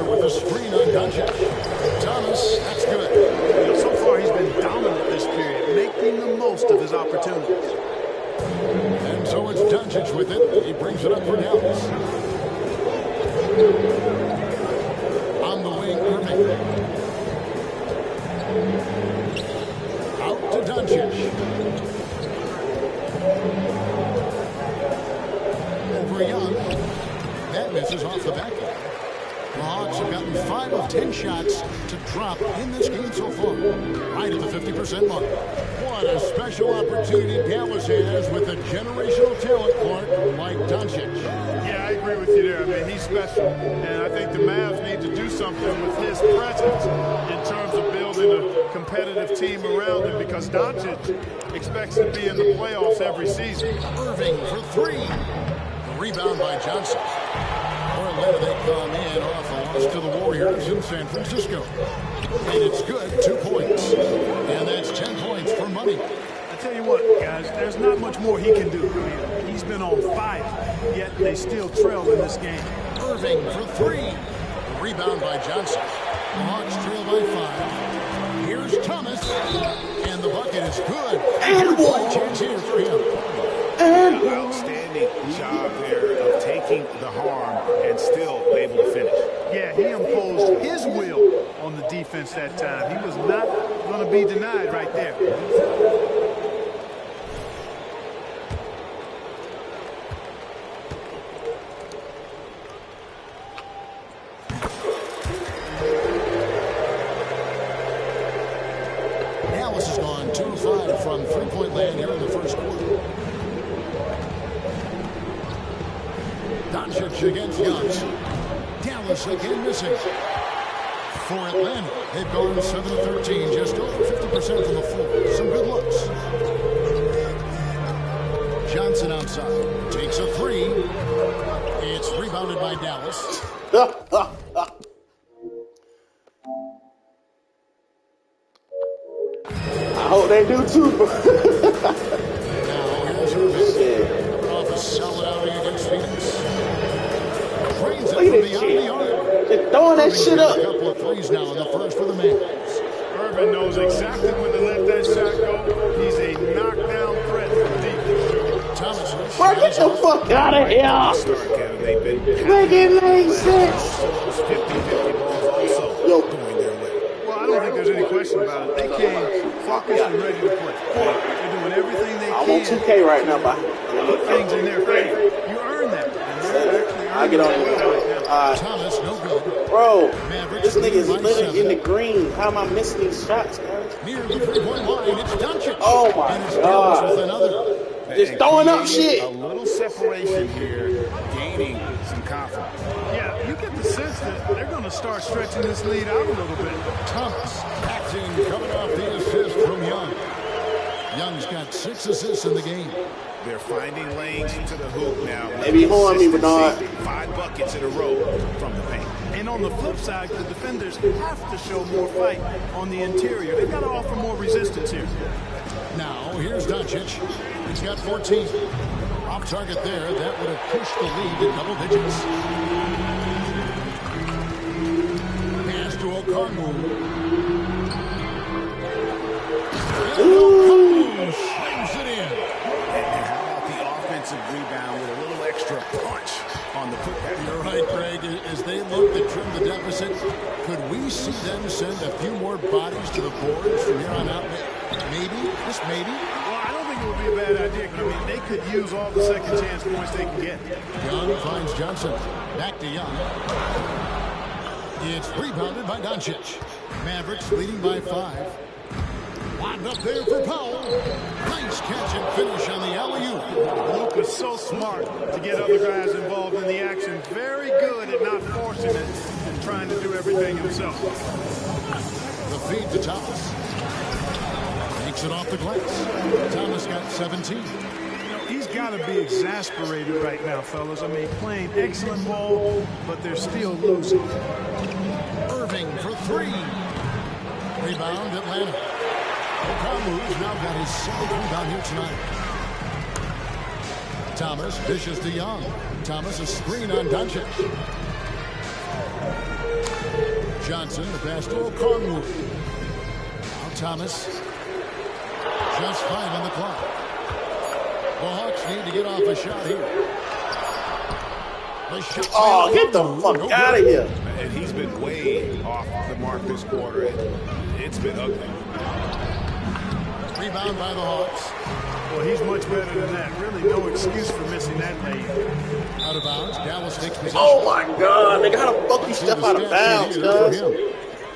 with a screen on Doncic. Thomas, that's good. So far, he's been dominant this period, making the most of his opportunities. And so it's Doncic with it. He brings it up for Dallas. On the wing, Irving. Out to Doncic. Over Young. That misses off the back. The Hawks have gotten 5 of 10 shots to drop in this game so far. Right at the 50% mark. What a special opportunity Dallas has with a generational talent court like Doncic. Yeah, I agree with you there. I mean, he's special. And I think the Mavs need to do something with his presence in terms of building a competitive team around him, because Doncic expects to be in the playoffs every season. Irving for 3. The rebound by Johnson. Orlando, they come in off a loss to the Warriors in San Francisco. And it's good, 2 points. And that's 10 points for Money. I tell you what, guys, there's not much more he can do. I mean, he's been on fire, yet they still trail in this game. Irving for 3. The rebound by Johnson. The Hawks trail by 5. Here's Thomas. And the bucket is good. And one. Chance here for him. And outstanding job there of taking the harm and still able to finish. Yeah, he imposed his will on the defense that time. He was not going to be denied right there. Dallas has gone 2 of 5 from three-point land here in the first quarter. Doncic against Young. Dallas again missing. For Atlanta, they've gone 7 of 13, just over 50% from the floor. Some good looks. Johnson outside. Takes a 3. It's rebounded by Dallas. I hope they do too. Now here's Irving. Coming off a solid outing against Phoenix. Drains it Look at from this beyond shit. the arc. They're throwing that Irving shit hit up. a couple of threes now in the first for the Mavs. Irvin knows exactly when to let that shot go. He's a knockdown threat for deep. Thomas. Bro, get the fuck out of here. They've been Make it make sense. 50-50 balls also going their way. Well, I don't think there's any question about it. They came focused and ready to play. They're doing everything they I'm can. on 2K right now, bro. Put things in their favor. You earn that. And they're actually I get on earning you. that right now. Thomas, no good. Bro, Mavericks this nigga's lead by literally in 7. the green. How am I missing these shots, guys? Near the three-point line, it's Doncic. Oh, my And it's Dallas God. with another. Just throwing up shit. A little separation here, gaining some confidence. Yeah, you get the sense that they're going to start stretching this lead out a little bit. Thomas acting, coming off the assist from Young. Young's got 6 assists in the game. They're finding lanes to the hoop now. They be horning me, Bernard. 5 buckets in a row from the paint. And on the flip side, the defenders have to show more fight on the interior. They've got to offer more resistance here. Now, here's Doncic. He's got 14. Off target there. That would have pushed the lead to double digits. Pass to Okongwu. Okongwu slams it in. And how about the offensive rebound with a little extra punch on the putback? You're right, Greg. As they look to trim the deficit, could we see them send a few more bodies to the boards from here on out? Maybe, just maybe. Well, I don't think it would be a bad idea. I mean, they could use all the second chance points they can get. Young finds Johnson. Back to Young. It's rebounded by Doncic. Mavericks leading by 5. Wound up there for Powell. Nice catch and finish on the alley-oop. Luke is so smart to get other guys involved in the action. Very good at not forcing it and trying to do everything himself. The feed to Thomas. Takes it off the glass. Thomas got 17. You know, he's got to be exasperated right now, fellas. I mean, playing excellent ball, but they're still losing. Irving for 3. Rebound, Atlanta. Okongwu's now got his 7th rebound here tonight. Thomas dishes to Young. Thomas a screen on Doncic. Johnson, the pass to Okongwu. Now Thomas. Just 5 on the clock. The Hawks need to get off a shot here. Oh, get the fuck out of here. And he's been way off the mark this quarter. It's been ugly. Rebound by the Hawks. Well, he's much better than that. Really no excuse for missing that lead. Out of bounds. Dallas takes possession. Oh, my God. Nigga, how the fuck you step out of bounds, cuz?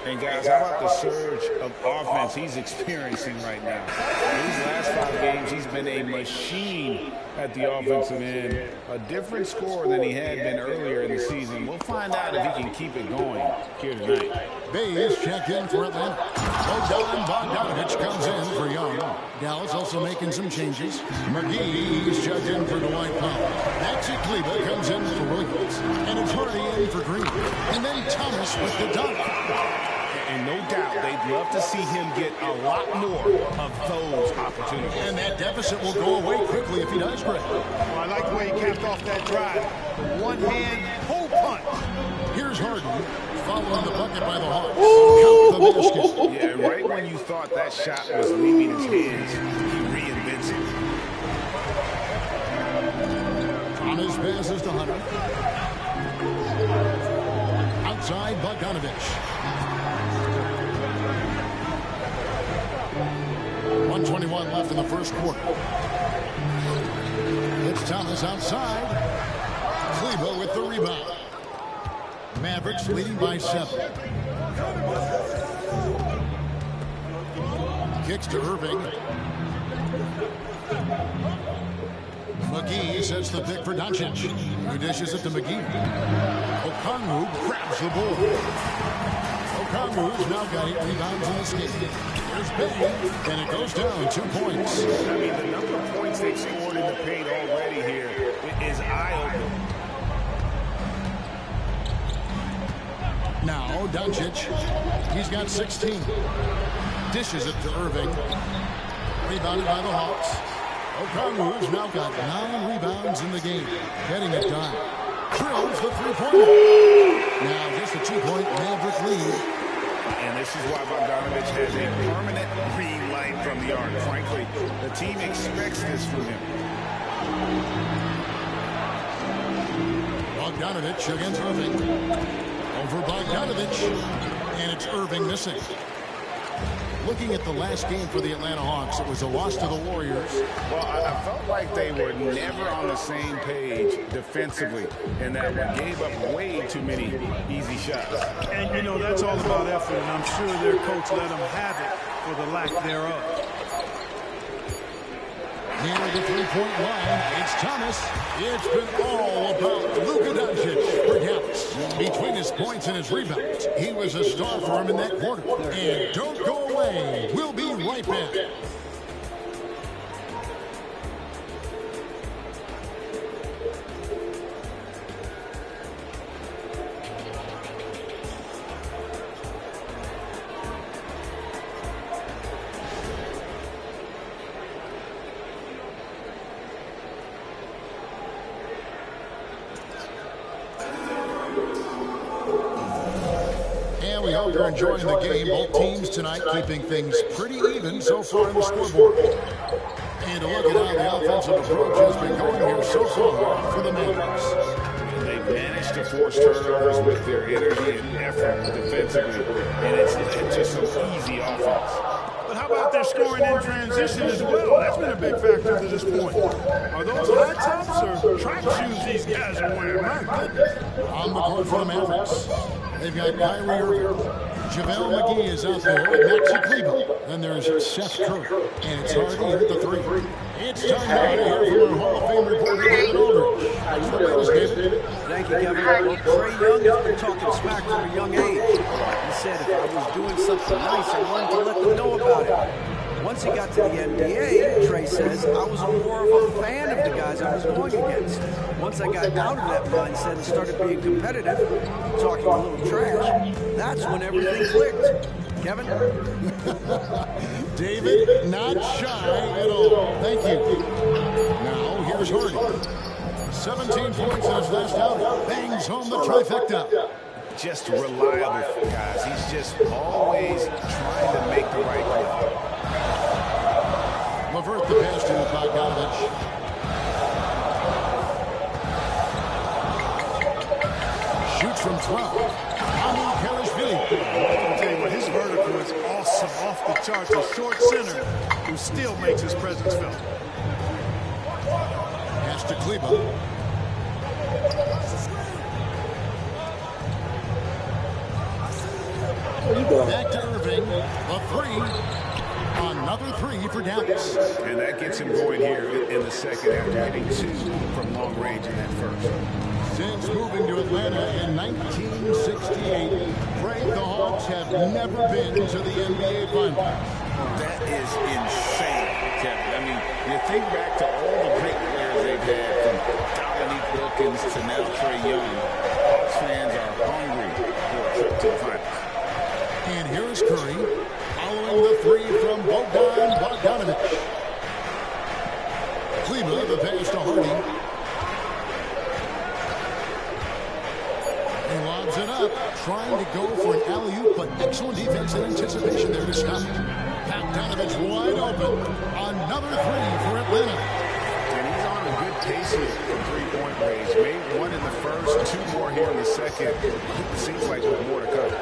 And guys, how about the surge of offense he's experiencing right now? These last 5 games, he's been a machine at the offensive end. A different scorer than he had been earlier in the season. We'll find out if he can keep it going here tonight. Bays checked in for Atlanta. Bogdanovich comes in for Young. Dallas also making some changes. McGee's checked in for Dwight Powell. Maxi Kleber comes in for Williams. And it's Hardy in for Green. And then Thomas with the dunk. And no doubt, they'd love to see him get a lot more of those opportunities. And that deficit will go away quickly if he does, Greg. Well, I like the way he capped off that drive. One hand, pull punch. Here's Harden, following the bucket by the Hawks. Count the basket. Yeah, right when you thought that shot was leaving his hands, he reinvents it. Thomas passes to Hunter. Outside, Bogdanovich. 1:21 left in the first quarter. It's Thomas outside. Kleber with the rebound. Mavericks leading by 7. Kicks to Irving. McGee sets the pick for Doncic. He dishes it to McGee. Okongwu grabs the ball. Okongwu's now got 8 rebounds in this game. There's Bay, and it goes down 2 points. I mean, the number of points they've scored in the paint already here is eye-opening. Now, Doncic, he's got 16. Dishes it to Irving. Rebounded by the Hawks. Okongwu's now got 9 rebounds in the game. Getting it done. Drills the three-pointer. Now just a 2-point Maverick lead. And this is why Bogdanovich has a permanent green light from the arc. Frankly, the team expects this from him. Bogdanovich against Irving. Over Bogdanovich. And it's Irving missing. Looking at the last game for the Atlanta Hawks, it was a loss to the Warriors. Well, I felt like they were never on the same page defensively, and that one gave up way too many easy shots. And, you know, that's all about effort, and I'm sure their coach let them have it for the lack thereof. Near the three-point line, it's Thomas. It's been all about Luka Doncic for Dallas. Between his points and his rebounds, he was a star for him in that quarter. And don't go away. We'll be right back. We hope you're enjoying the game. Both teams tonight keeping things pretty even so far on the scoreboard. And to look at how the offensive approach has been going here so far for the Mavericks. They've managed to force turnovers with their energy and effort defensively, and it's led to some easy offense. But how about their scoring in transition as well? That's been a big factor to this point. Are those high tops or track shoes these guys are wearing? My goodness. On the court for the Mavericks, they've got Kyrie Irving. JaVale McGee is out there with Maxi Kleber. Then there's Seth Curry. And it's Hardy at the 3. It's time now to hear from our Hall of Fame reporter, David Aldridge. What's the latest, David? Thank you, Kevin. Well, Trae Young has been talking smack from a young age. He said if I was doing something nice, I wanted to let them know about it. Once he got to the NBA, Trae says, I was more of a fan of the guys I was going against. Once I got out of that mindset and started being competitive, talking a little trash, that's when everything clicked. Kevin? David, not shy at all. Thank you. Now, here's Hardy. 17 points in his last outing. Bangs home the trifecta. just reliable, guys. He's just always trying to make the right call. Levert the pass to Bogdanovich. Shoots from 12. Khalishvili. I'll tell you what, his vertical is awesome, off the charts. A short center who still makes his presence felt. Pass to Kleber. Back to Irving. The three. Another three for Dallas. And that gets him going here in the second after hitting 2 from long range in that first. Since moving to Atlanta in 1968, Craig, the Hawks have never been to the NBA Finals. That is insane, Kevin. I mean, you think back to all the great players they've had, from Dominique Wilkins to now Trae Young. Hawks fans are hungry for a trip to the finals. And here's Curry, following the three from Bogdanovich. Kleber, the pass to Hardy. He lobs it up, trying to go for an alley-oop, but excellent defense and anticipation there to stop it. Bogdanovich wide open. Another three for Atlanta. And he's on a good pace here from three-point range. Made 1 in the first, 2 more here in the second. It seems like with more to come.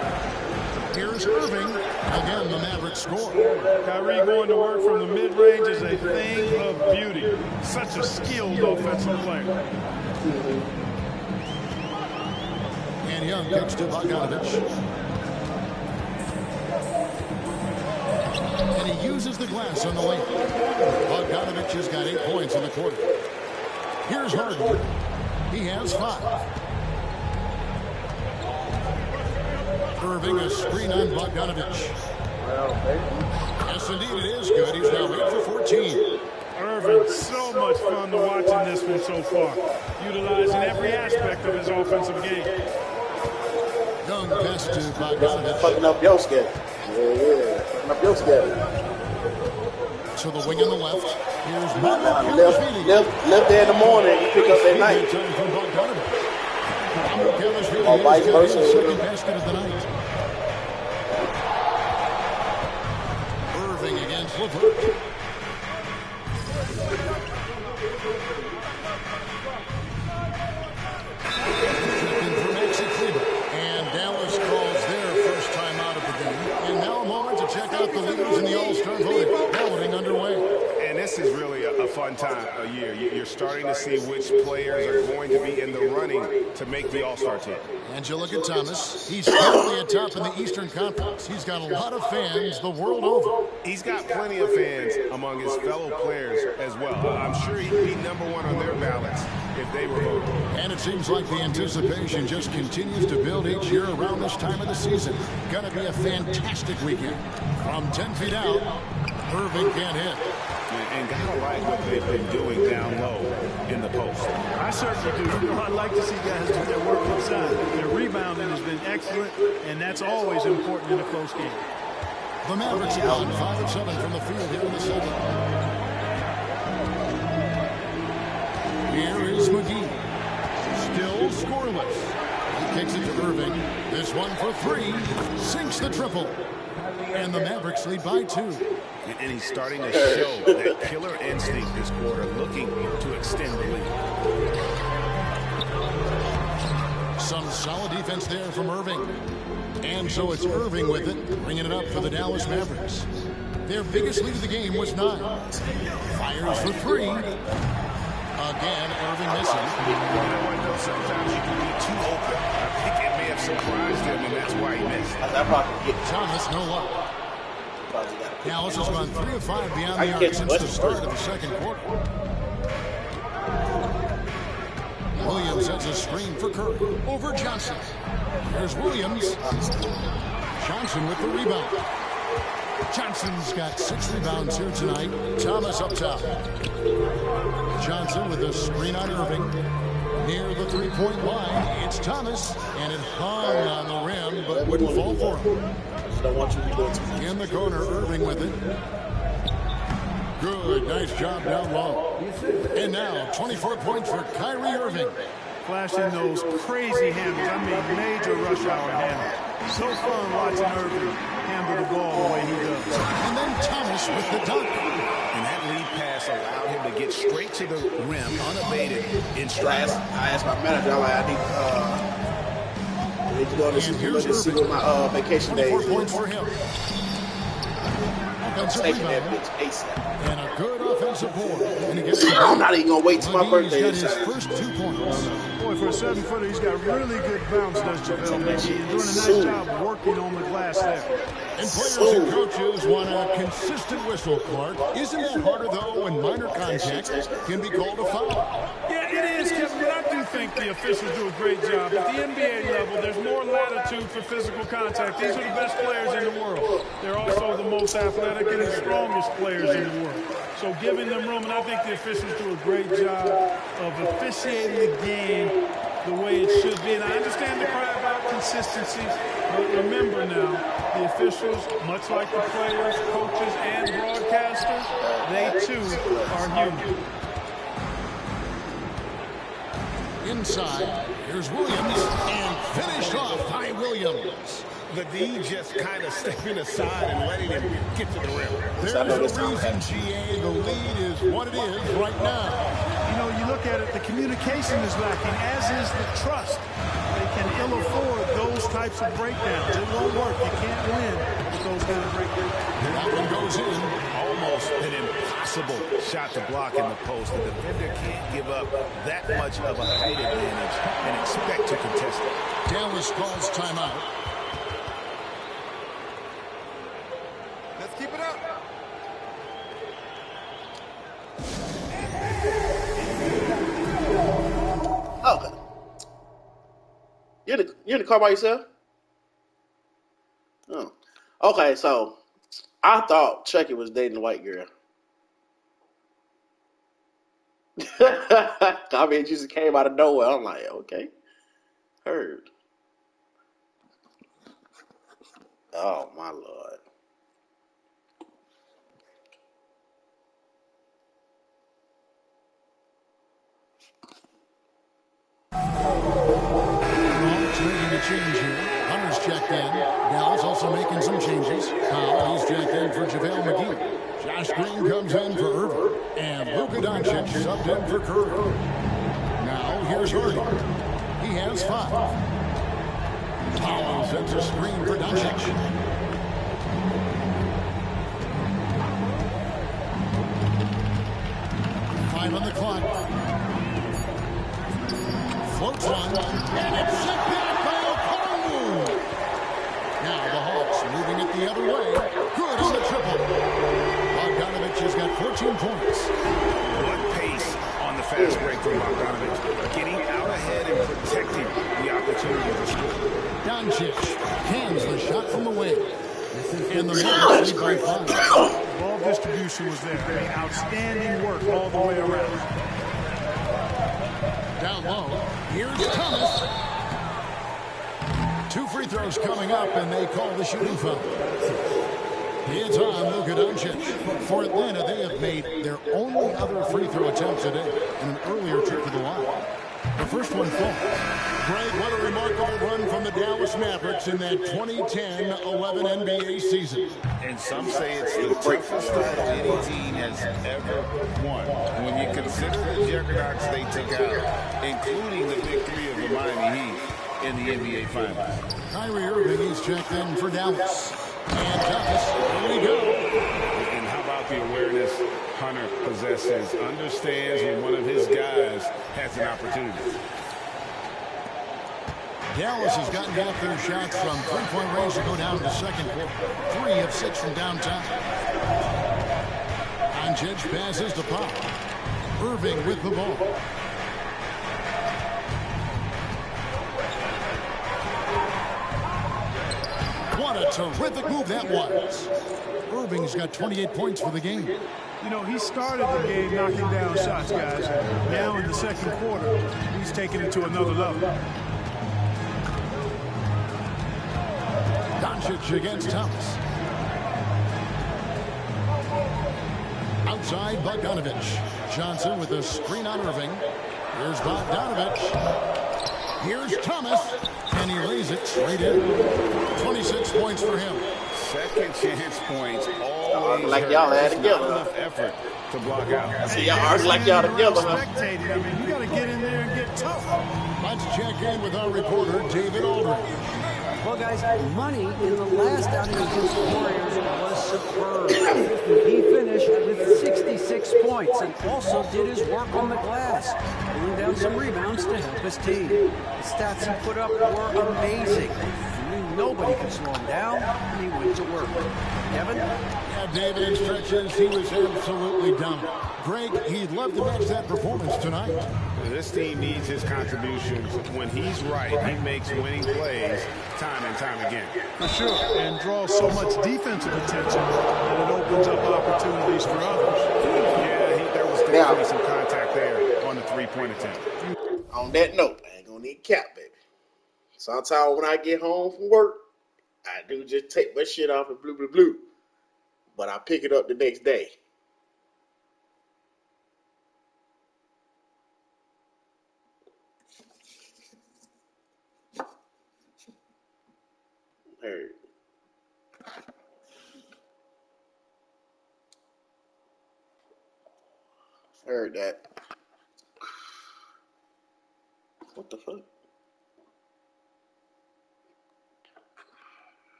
Here's Irving. Again, the Mavericks score. Kyrie going to work from the mid-range is a thing of beauty. Such a skilled offensive player. And Young kicks to Bogdanovich. And he uses the glass on the lane. Bogdanovich has got 8 points in the quarter. Here's Harden. He has 5. Irving, a screen on Bogdanovich. Yes, indeed, it is good. He's now 8 for 14. Irving, so much fun to watch in this one so far. Utilizing every aspect of his offensive game. Young pass to Bogdanovich. Fucking up your schedule. Yeah. Fucking up your schedule. To the wing on the left. Here's Mario Left there in the morning, you pick up at night. Time from Bogdanovich. Khalishvili Or vice has got his versa. second basket of the night. Irving against Levert. Checking for Maxi Kleber. And Dallas calls their first time out of the game. And now a moment to check out the leaders in the All-Star voting. Balloting underway. And this is really a fun time of year. You're starting to see which players are going to be in the running to make the All-Star team. And you look at Thomas. He's currently atop in the Eastern Conference. He's got a lot of fans the world over. He's got plenty of fans among his fellow players as well. I'm sure he'd be #1 on their ballots if they were voting. And it seems like the anticipation just continues to build each year around this time of the season. Gonna be a fantastic weekend. From 10 feet out, Irving can't hit. And gotta like what they've been doing down low in the post. I certainly do. You know, I like to see guys do their work inside. Their rebounding has been excellent, and that's always important in a close game. The Mavericks are on 5 of 7 from the field here in the second. Here is McGee. Still scoreless. He kicks it to Irving. This one for 3. Sinks the triple. And the Mavericks lead by 2. And he's starting to show that killer instinct this quarter, looking to extend the lead. Some solid defense there from Irving. And so it's Irving with it, bringing it up for the Dallas Mavericks. Their biggest lead of the game was 9. Fires for 3. Again, Irving missing. Sometimes you can be too open. I think it may have surprised him, and that's why he missed. Thomas, no luck. Dallas has gone 3 of 5 beyond the arc since the start of the second quarter. Williams sets a screen for Curry. Over Johnson. There's Williams. Johnson with the rebound. Johnson's got 6 rebounds here tonight. Thomas up top. Johnson with a screen on Irving. Near the three-point line, it's Thomas, and it hung on the rim, but wouldn't fall for him. In the corner, Irving with it. Good, nice job down low. And now, 24 points for Kyrie Irving. flashing those crazy handles. I mean, major rush hour handles. So fun watching Irving handle the ball the way he does. And then Thomas with the dunk. And that lead pass allowed him to get straight to the rim, unabated in stride. I asked my manager, I need to go to see what my vacation days 24 points for him. Offensive rebound. And a good offensive board. And he gets I'm not even going to wait till my birthday. He's got his first 2 points. Boy, for a 7-footer, he's got really good bounce, does JaVale McGee. Doing a nice job working on the glass there. And players and coaches want a consistent whistle, Clark. Isn't that harder, though, when minor contact can be called a foul? Yeah, it is, Kevin, but I do think the officials do a great job. At the NBA level, there's more latitude for physical contact. These are the best players in the world. They're also the most athletic and the strongest players in the world. So giving them room, and I think the officials do a great job of officiating the game the way it should be. And I understand the cry about consistency, but remember now, the officials, much like the players, coaches, and broadcasters, they too are human. Inside, here's Williams, and finished off by Williams. The D just kind of stepping aside and letting him get to the rim. There's a reason, GA, the lead is what it is right now. You know, you look at it, the communication is lacking, as is the trust. They can ill afford those types of breakdowns. It won't work. You can't win with those kind of breakdowns. That one goes in. Almost an impossible shot to block in the post. The defender can't give up that much of a height advantage and expect to contest it. Dallas calls timeout. Let's keep it up. Okay. You're in the car by yourself? Oh. Okay, so I thought Chucky was dating a white girl. I mean, it just came out of nowhere. I'm like, okay. Heard. Oh, my Lord. Making a change here. Hunter's checked in. Dallas also making some changes. Powell, he's checked in for JaVale McGee. Josh Green comes in for Irving. And Luka Doncic subbed in for Curry. Now here's Harden. He has 5. Powell sends a screen for Doncic. Five on the clock. Floats one, and it's set back by Okongwu. Now the Hawks moving it the other way. Good on the triple. Bogdanovich has got 14 points. What pace on the fast break from Bogdanovich. Getting out ahead and protecting the opportunity to score. Doncic hands the shot from the wing. And the Nuggets lead by 5. Ball distribution was there. I mean, outstanding work all the way around. Down low, here's Thomas. 2 free throws coming up, and they call the shooting foul. It's on Luka Doncic. For Atlanta, they have made their only other free throw attempt today in an earlier trip to the line. The first one falls. Greg, what a remarkable run from the Dallas Mavericks in that 2010-11 NBA season. And some say it's the toughest title any team has ever won. When you consider the juggernauts they took out, including the big 3 of the Miami Heat in the NBA Finals. Kyrie Irving is checked in for Dallas. And Dallas, here we go. And how about the awareness Hunter possesses, understands when one of his guys has an opportunity. Dallas has gotten out their shots from three-point range to go down in the second quarter. 3 of 6 from downtown. Doncic passes to Powell. Irving with the ball. What a terrific move that was. Irving's got 28 points for the game. You know, he started the game knocking down shots, guys. Now in the second quarter, he's taking it to another level. Doncic against Thomas. Outside, Bogdanovich. Johnson with a screen on Irving. Here's Bogdanovich. Here's Thomas, and he lays it straight in. 26 points for him. Second chance points always like hurt. y'all had Just together. not enough effort to block out. See, y'all argue like y'all together, huh? Spectating. I mean, you got to get in there and get tough. Let's check in with our reporter, David Aldridge. Well, guys, Money in the last outing against the Warriors was superb. He finished with 66 points and also did his work on the glass, pulling down some rebounds to help his team. The stats he put up were amazing. He knew nobody could slow him down, and he went to work. Kevin? Yeah, David, in stretches, he was absolutely dominant. Greg, he'd love to match that performance tonight. This team needs his contributions. When he's right, he makes winning plays time and time again. For sure, and draws so much defensive attention that it opens up opportunities for others. Yeah, there was definitely some contact there on the three-point attempt. On that note, I ain't gonna need cap, baby. Sometimes when I get home from work, I do just take my shit off and blue. But I pick it up the next day. Heard that. What the fuck?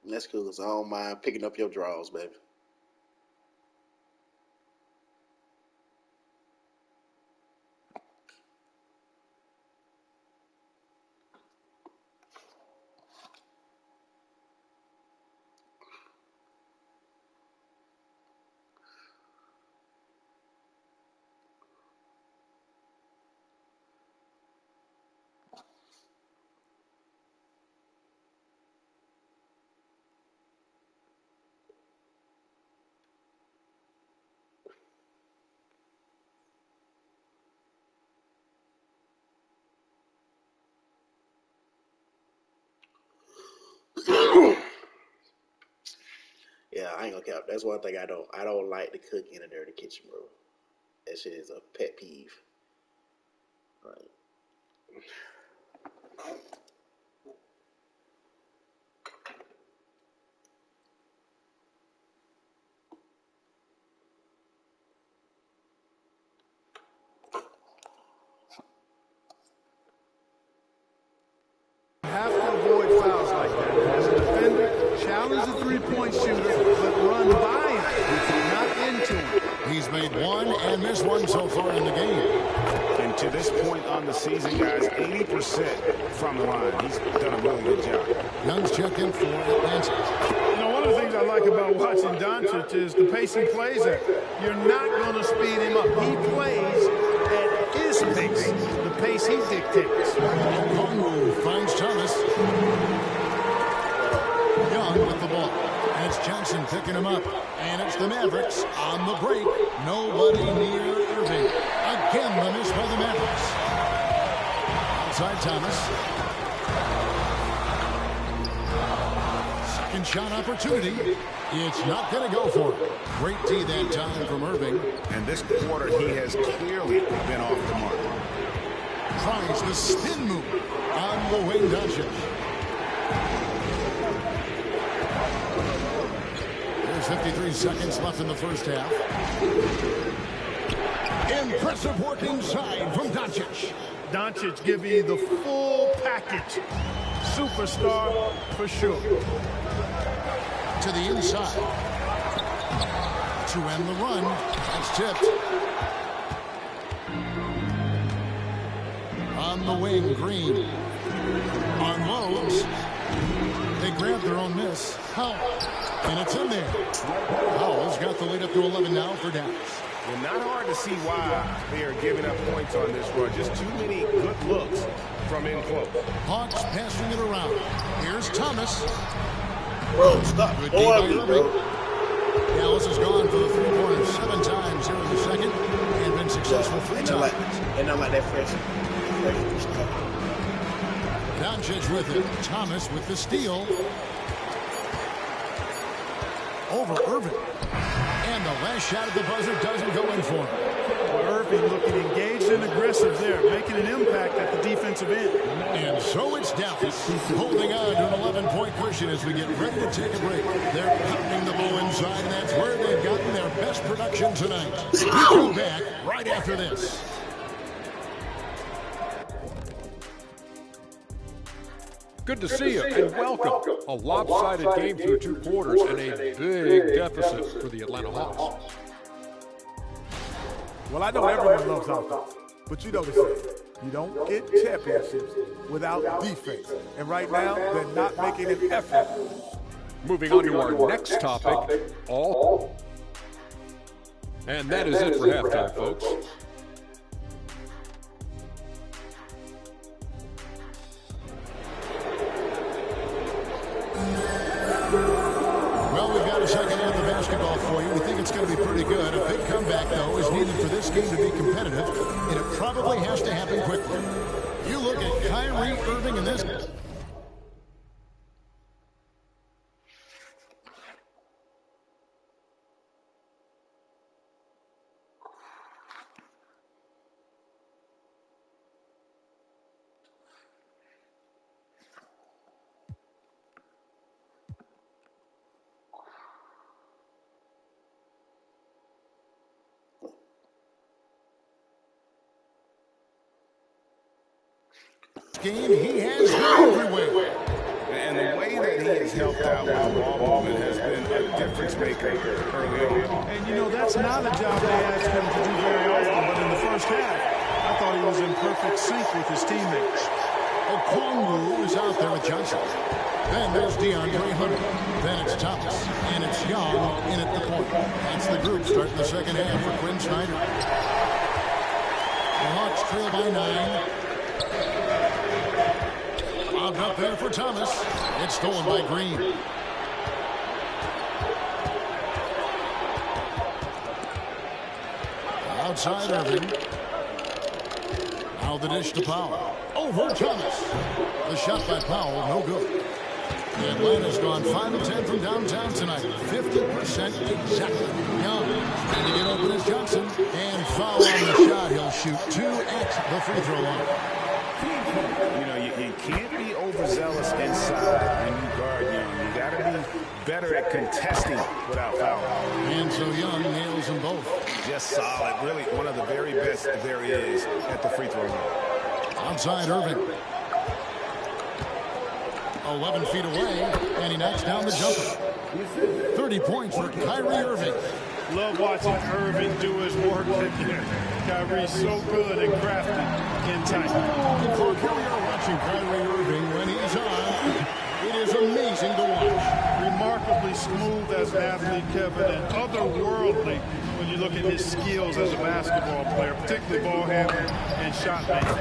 That's cool, because I don't mind picking up your drawers, baby. Yeah, I ain't gonna cap. That's one thing I don't like to cook in a dirty kitchen, bro. That shit is a pet peeve. Right. Have to avoid fouls like that. As a defender, challenge the three-point shooter, but run by him, not into him. He's made one and missed one so far in the game. And to this point on the season, guys, 80% from the line. He's done a really good job. Young's check in for Atlanta. You know, one of the things I like about watching Doncic is the pace he plays at. You're not going to speed him up. He plays at his pace, the pace he dictates. Kongu finds Thomas. Young with the ball. And it's Johnson picking him up. And it's the Mavericks on the break. Nobody near Irving. Again, the miss by the Mavericks. Outside Thomas. Second shot opportunity. It's not going to go for it. Great D that time from Irving. And this quarter, he has clearly been off the mark. Tries the spin move on the wing. Doncic. There's 53 seconds left in the first half. Impressive work inside from Doncic. Doncic give you the full package. Superstar for sure. To the inside. To end the run. That's tipped. On the wing, Green. Unloads. They grab their own miss. Howell. And it's in there. Howell's got the lead up to 11 now for Dallas. Well, not hard to see why they are giving up points on this run. Just too many good looks from in close. Hawks passing it around. Here's Thomas. Bro, stop. Good D by Irving. Dallas has gone for the three-pointers 7 times here in the second and been successful 3 times. And I'm like that fresh stuff. Doncic with it. Thomas with the steal. over Irving. And the last shot at the buzzer doesn't go in for him. Well, Irving looking engaged and aggressive there, making an impact at the defensive end. And so it's Dallas holding on to an 11-point cushion as we get ready to take a break. They're pounding the ball inside, and that's where they've gotten their best production tonight. We come back right after this. Good to see you, and welcome. A lopsided game through 2 quarters and a big deficit for the Atlanta Hawks. Well, I know everyone loves offense, but you know the saying. You don't get championships without defense. And right now, they're not making an effort. Moving on to our next topic, all. And that is it for halftime, folks. Well, we've got a second half of basketball for you. We think it's going to be pretty good. A big comeback, though, is needed for this game to be competitive, and it probably has to happen quickly. You look at Kyrie Irving in this. Game, he has been everywhere. And the way that he has helped out with the ball movement has been a difference maker early on. And, you know, that's not a job they asked him to do very often, but in the first half, I thought he was in perfect sync with his teammates. Okongwu is out there with Johnson. Then there's DeAndre Hunter. Then it's Thomas. And it's Young in at the point. That's the group starting the second half for Quinn Snyder. The Hawks trail by 9. Lobbed up there for Thomas. It's stolen by Green. Outside Irving. Now the dish to Powell. Over Thomas. The shot by Powell, no good. Atlanta's gone 5 of 10 from downtown tonight. 50% exactly. Young trying to get open as Johnson. And foul on the shot. He'll shoot 2 at the free throw line. You know, you can't be overzealous inside when you guard Young. You got to be better at contesting without fouling. And so Young nails them both. Just solid. Really one of the very best there is at the free throw line. Outside Irving. 11 feet away, and he knocks down the jumper. 30 points for Kyrie Irving. Love watching Irving do his work. Kyrie's so good and crafty in tight. For here we are watching Kyrie Irving when he's on. It is amazing to watch. Remarkably smooth as an athlete, Kevin, and otherworldly when you look at his skills as a basketball player, particularly ball handling and shot making.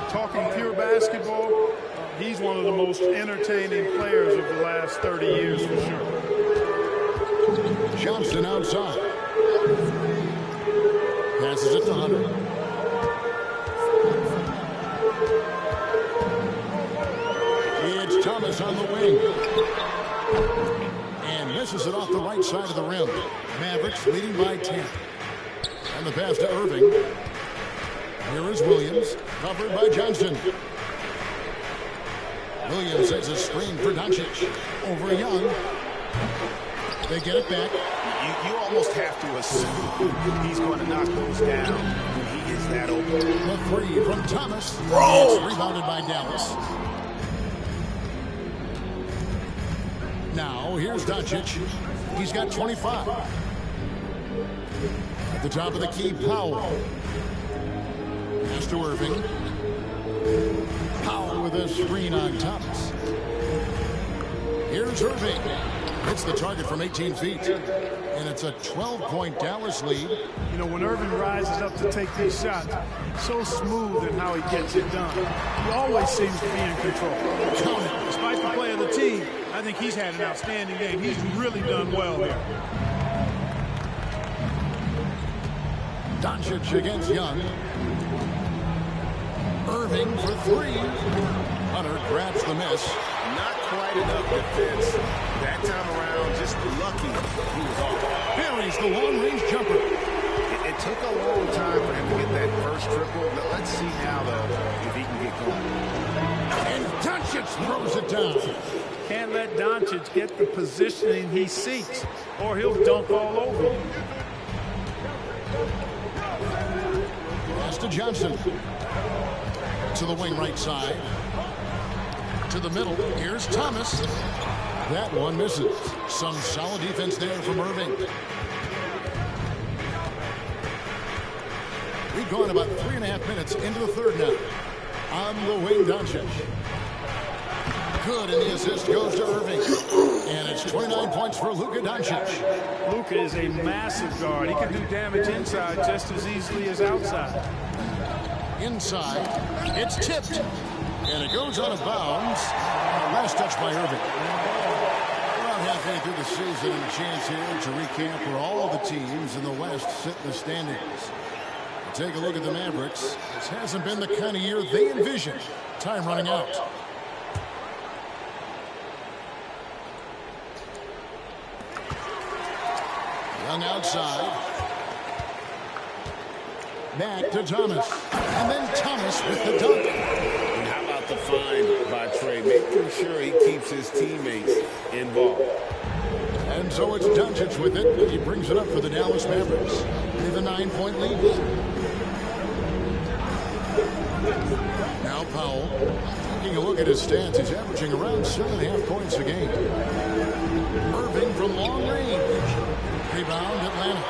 Talking pure basketball, he's one of the most entertaining players of the last 30 years for sure. Johnson outside. Passes it to Hunter. It's Thomas on the wing. And misses it off the right side of the rim. Mavericks leading by 10. And the pass to Irving. Here is Williams, covered by Johnson. Williams sets a screen for Doncic. Over Young. They get it back. You almost have to assume he's going to knock those down when he is that open. The three from Thomas. It's rebounded by Dallas. Now, here's Doncic. He's got 25. At the top of the key, Powell. Pass to Irving. Powell with a screen on Thomas. Here's Irving. Hits the target from 18 feet. And it's a 12-point Dallas lead. You know, when Irving rises up to take these shots, so smooth in how he gets it done. He always seems to be in control. Despite the play of the team, I think he's had an outstanding game. He's really done well here. Doncic against Young. Irving for three. Hunter grabs the miss. Not quite enough defense. That time around, just lucky he was off. Buries the long-range jumper. It took a long time for him to get that first triple. Let's see now, though, if he can get going. And Doncic throws it down. Can't let Doncic get the positioning he seeks, or he'll dunk all over you. Pass to Johnson. To the wing right side. To the middle. Here's Thomas. That one misses. Some solid defense there from Irving. We've gone about 3.5 minutes into the third now. On the wing, Doncic. Good, and the assist goes to Irving. And it's 29 points for Luka Doncic. Luka is a massive guard. He can do damage inside just as easily as outside. Inside, it's tipped. And it goes out of bounds. Last touch by Irving. Around halfway through the season, and a chance here to recap where all the teams in the West sit in the standings. Take a look at the Mavericks. This hasn't been the kind of year they envisioned. Time running out. Young outside. Back to Thomas. And then Thomas with the dunk. And how about the find by Trey? Making sure he keeps his teammates involved. And so it's Doncic with it. He brings it up for the Dallas Mavericks. With a 9-point lead. Now Powell. Taking a look at his stats, he's averaging around 7.5 points a game. Irving from long range. Rebound, Atlanta.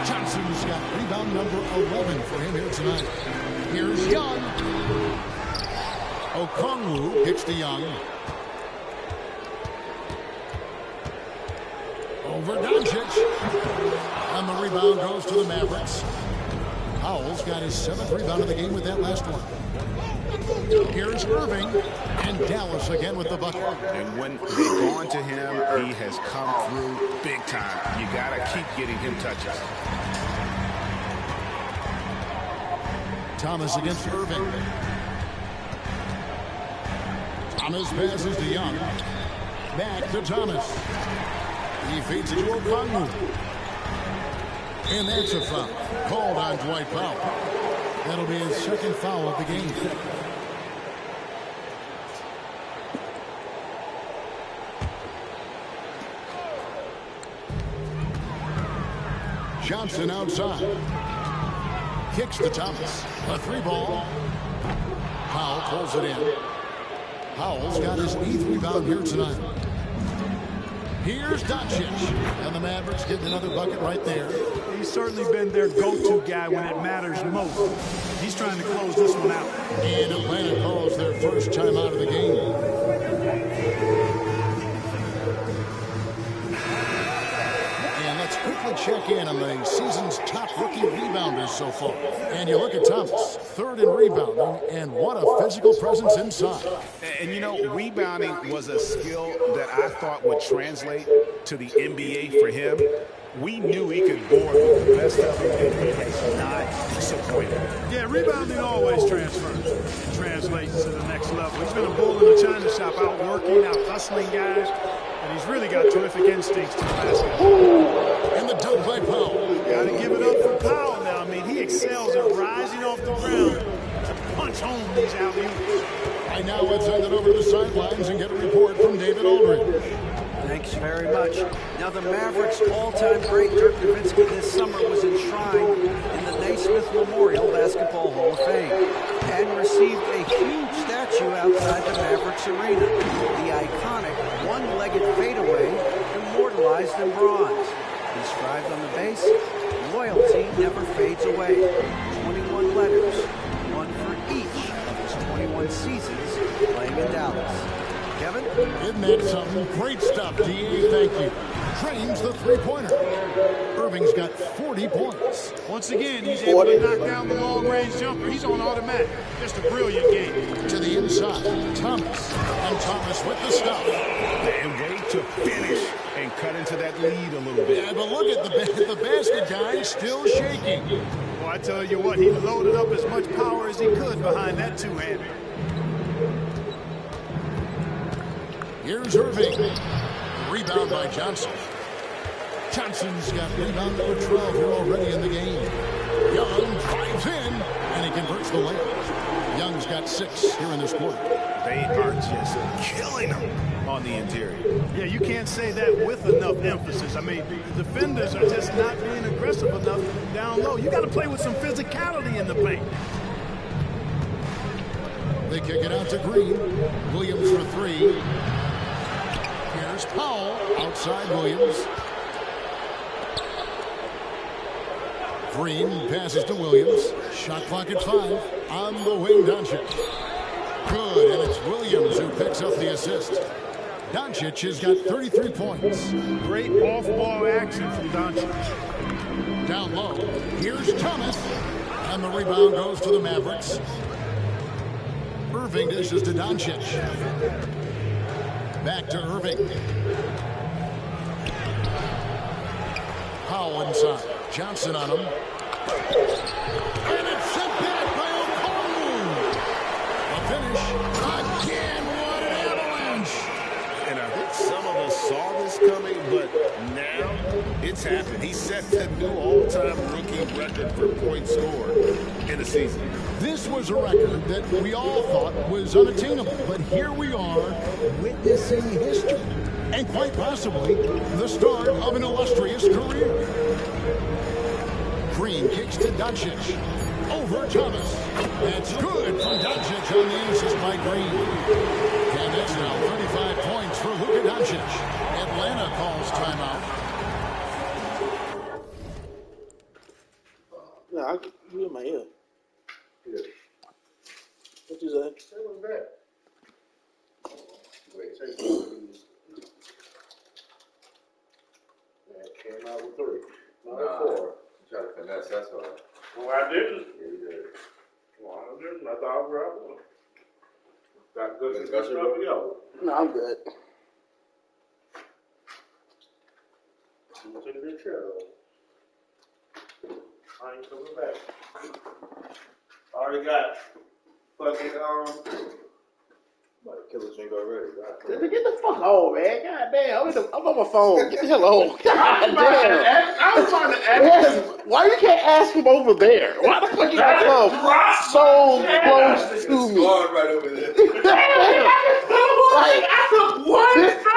Johnson's got rebound number 11 for him here tonight. Here's Young. Okongwu kicks to Young. Over Doncic. And the rebound goes to the Mavericks. Powell's got his 7th rebound of the game with that last one. Here's Irving. And Dallas again with the bucket. And when they've gone to him, he has come through big time. You got to keep getting him touches. Thomas against Irving. Thomas passes to Young. Back to Thomas. He feeds it to Okongwu. And that's a foul. Called on Dwight Powell. That'll be his 2nd foul of the game. Johnson outside. Kicks to Thomas. A 3-ball. Powell pulls it in. Powell's got his 8th rebound here tonight. Here's Doncic. And the Mavericks getting another bucket right there. He's certainly been their go-to guy when it matters most. He's trying to close this one out. And Atlanta calls their first time out of the game. And let's quickly check in on the season's top rookie rebounders so far. And you look at Thomas, 3rd in rebounding, and what a physical presence inside. And you know, rebounding was a skill that I thought would translate to the NBA for him. We knew he could board with the best of them, and he has not disappointed. Yeah, rebounding always transfers and translates to the next level. He's been a bull in the china shop, out working, out hustling guys, and he's really got terrific instincts to the basket. And the dunk by Powell. Got to give it up for Powell now. I mean, he excels at rising off the ground to punch home these alley-oops. And now let's send it over to the sidelines and get a report from David Aldridge. Thanks very much. Now, the Mavericks' all-time great Dirk Nowitzki this summer was enshrined in the Naismith Memorial Basketball Hall of Fame and received a huge statue outside the Mavericks arena. The iconic one-legged fadeaway immortalized in bronze. Inscribed on the base, loyalty never fades away. 21 letters, one for each of his 21 seasons playing in Dallas. Kevin? Isn't that something? Great stuff, D.A. Thank you. Trains the three-pointer. Irving's got 40 points. Once again, he's able to knock down the long-range jumper. He's on automatic. Just a brilliant game. To the inside, Thomas. And Thomas with the stuff. And wait to finish and cut into that lead a little bit. Yeah, but look at the basket guy still shaking. Well, I tell you what, he loaded up as much power as he could behind that two-hander. Here's Irving. Rebound by Johnson. Johnson's got rebound number 12 here already in the game. Young drives in, and he converts the layup. Young's got 6 here in this quarter. They are just killing them on the interior. Yeah, you can't say that with enough emphasis. I mean, the defenders are just not being aggressive enough down low. You got to play with some physicality in the paint. They kick it out to Green. Williams for 3. Here's Powell outside Williams. Green passes to Williams. Shot clock at 5. On the wing, Doncic. Good, and it's Williams who picks up the assist. Doncic has got 33 points. Great off-ball action from Doncic. Down low, here's Thomas. And the rebound goes to the Mavericks. Irving dishes to Doncic. Back to Irving. Powell inside. Johnson on him. And it's sent back by Okongwu. A finish. Again, what an avalanche. And I think some of us saw this coming, but now it's happened. He set the new all-time rookie record for points scored in a season. This was a record that we all thought was unattainable, but here we are witnessing history and quite possibly the start of an illustrious career. Green kicks to Doncic. Over Thomas. That's good from Doncic on the assist by Green. And that's now 35 points for Luka Doncic. Atlanta calls timeout. No, I can hear my ear. Yeah. What you say? Say what's that? Wait, say came out with 3. Not 4. Try to finesse, that's all. Well, I didn't. Yeah, you did. Well, I didn't. I thought I grabbed one. Got good Discussion? stuff together. No, I'm good. I'm taking the chair though. I ain't coming back. Already got fucking Like killer drink already. Get the fuck on, man. God damn. I'm on my phone. Get the hell on. God damn. I was trying to ask. Why you can't ask him over there? Why the fuck you gotta come so close to me? Right over there.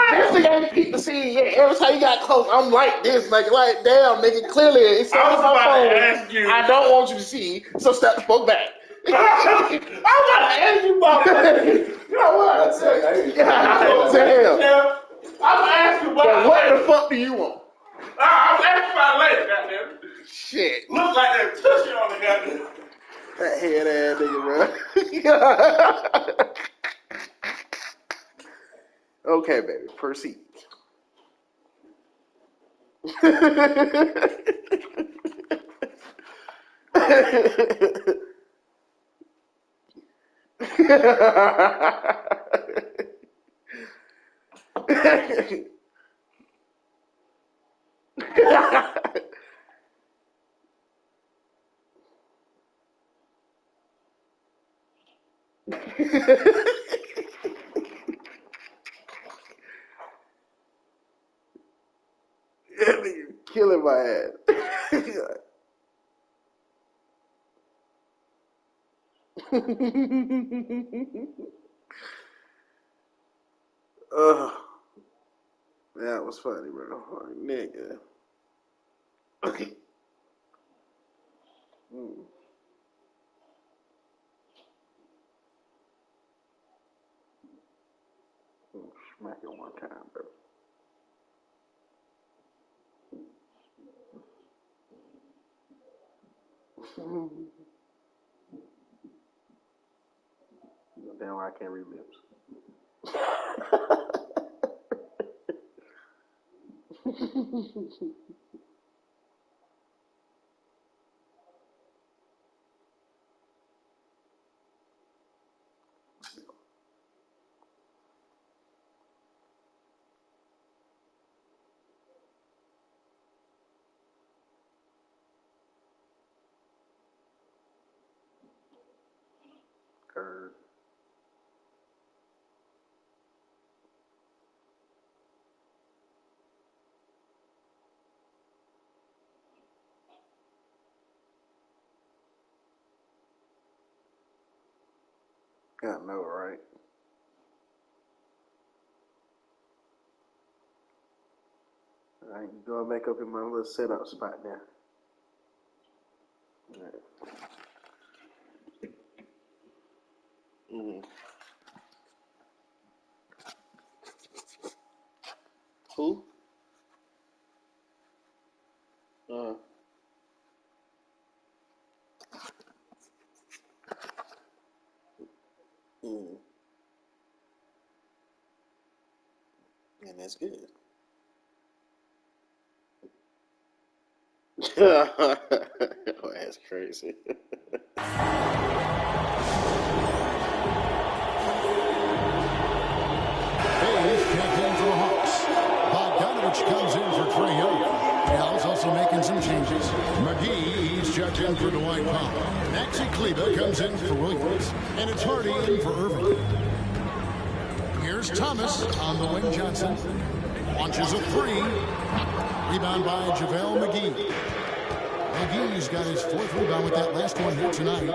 This thing ain't peep the scene yet. Every time you got close, I'm like this. Like damn, nigga. Clearly, it's on my phone. I don't want you to see, so step the fuck back. I'm about to ask you about that. You know what? God damn. I'm gonna ask you about what the fuck do you want? I'm asking about later, goddamn. Shit. Look like that tushy on the goddamn. That head ass nigga, bro. Okay, baby, proceed. You're killing my ass. That was funny, bro. Oh, nigga. Smack it one time, bro. Damn, I can't read lips. Curd. I know, right? All right, going back up in my little setup spot now. All right. Who? And that's good. Oh, that's crazy. Hayes checked in for the Hawks. Bogdanovich comes in for Trae Young. Dallas also making some changes. McGee, he's checked in for Dwight Powell. Maxi Kleber comes in for Williams. And it's Hardy in for Irving. Here's Thomas on the wing. Johnson launches a three. Rebound by JaVale McGee. McGee's got his 4th rebound with that last one here tonight.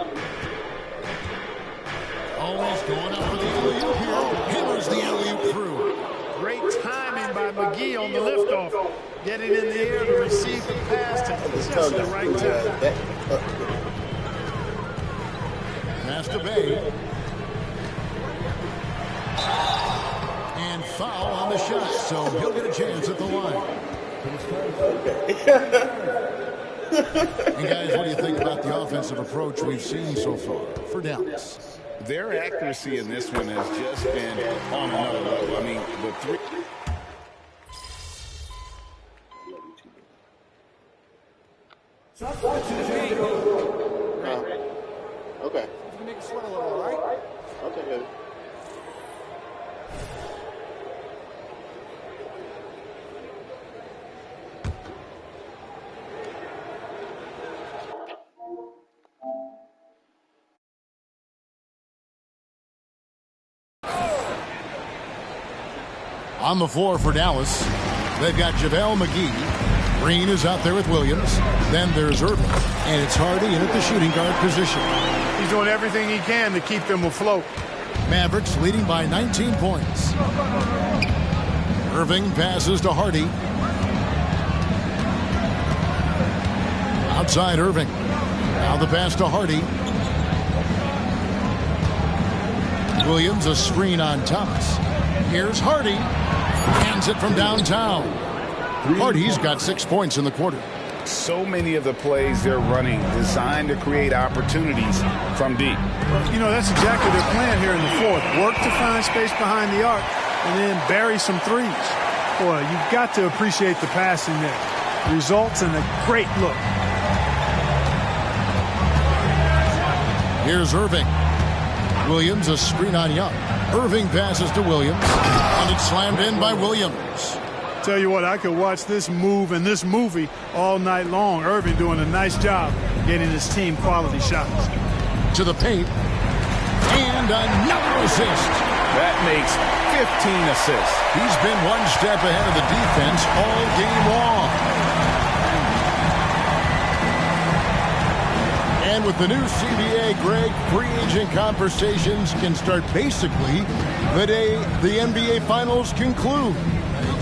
Always going up for the alley-oop here. Hammers the alley-oop through. Great timing by McGee on the liftoff. Getting in the air to receive the pass to just the right time. Pass to Bay. And foul on the shot, so he'll get a chance at the line. And guys, what do you think about the offensive approach we've seen so far for Dallas? Their accuracy in this one has just been on another level. I mean, the three. Okay. You make it sweat a little, all right? Okay, baby. On the floor for Dallas, they've got JaVale McGee. Green is out there with Williams. Then there's Irving. And it's Hardy in at the shooting guard position. He's doing everything he can to keep them afloat. Mavericks leading by 19 points. Irving passes to Hardy. Outside Irving. Now the pass to Hardy. Williams a screen on Thomas. Here's Hardy. Hands it from downtown. Hardy's got 6 points in the quarter. So many of the plays they're running designed to create opportunities from deep. You know, that's exactly their plan here in the 4th. Work to find space behind the arc and then bury some threes. Boy, you've got to appreciate the passing there. Results in a great look. Here's Irving. Williams a screen on Young. Irving passes to Williams, and it's slammed in by Williams. Tell you what, I could watch this move and this movie all night long. Irving doing a nice job getting his team quality shots. To the paint, and another assist. That makes 15 assists. He's been one step ahead of the defense all game long. And with the new CBA, Greg, free agent conversations can start basically the day the NBA Finals conclude.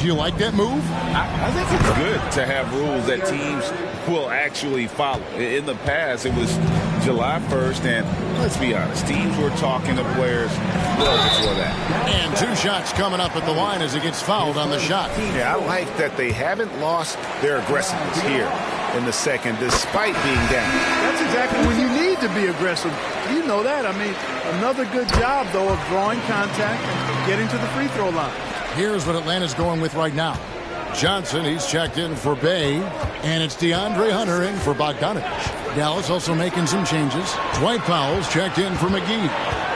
Do you like that move? I think it's good to have rules that teams will actually follow. In the past, it was July 1st, and let's be honest, teams were talking to players well before that. And 2 shots coming up at the line as he gets fouled on the shot. Yeah, I like that they haven't lost their aggressiveness here in the second, despite being down. That's exactly when you need to be aggressive. You know that. I mean, another good job, though, of drawing contact and getting to the free throw line. Here's what Atlanta's going with right now. Johnson, he's checked in for Bay, and it's DeAndre Hunter in for Bogdanovich. Dallas also making some changes. Dwight Powell's checked in for McGee,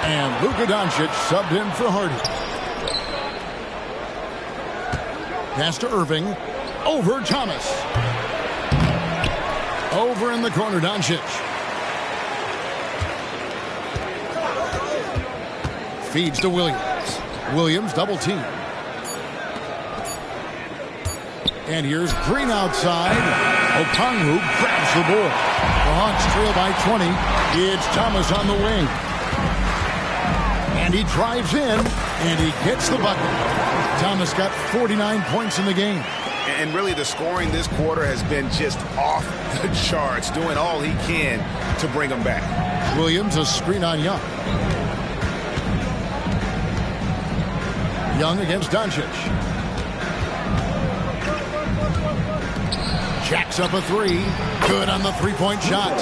and Luka Doncic subbed in for Hardy. Pass to Irving, over Thomas. Over in the corner, Doncic. Feeds to Williams. Williams double team. And here's Green outside. Okongwu grabs the board. The Hawks trail by 20. It's Thomas on the wing. And he drives in, and he gets the bucket. Thomas got 49 points in the game. And really, the scoring this quarter has been just off the charts, doing all he can to bring them back. Williams, a screen on Young. Young against Doncic. Jacks up a three. Good on the three-point shot.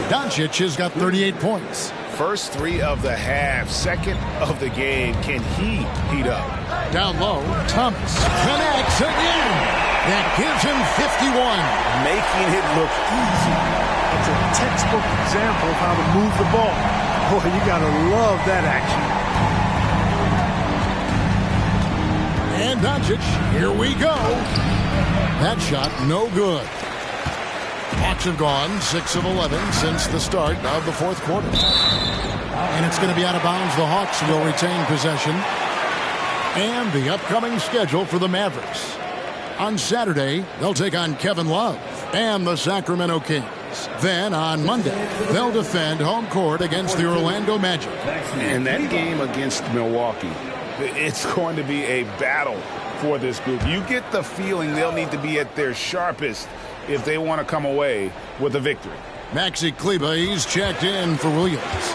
Doncic has got 38 points. First three of the half, second of the game. Can he heat up? Down low, Thomas connects again. That gives him 51. Making it look easy. It's a textbook example of how to move the ball. Boy, you got to love that action. And Doncic, here we go. That shot, no good. Hawks have gone 6 of 11 since the start of the fourth quarter. And it's going to be out of bounds. The Hawks will retain possession. And the upcoming schedule for the Mavericks. On Saturday, they'll take on Kevin Love and the Sacramento Kings. Then on Monday, they'll defend home court against the Orlando Magic. And that game against Milwaukee, it's going to be a battle for this group. You get the feeling they'll need to be at their sharpest if they want to come away with a victory. Maxi Kleber, he's checked in for Williams.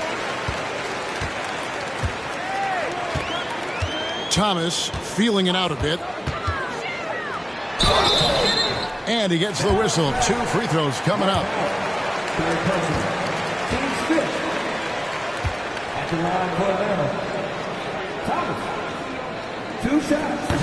Thomas feeling it out a bit. And he gets the whistle. 2 free throws coming up.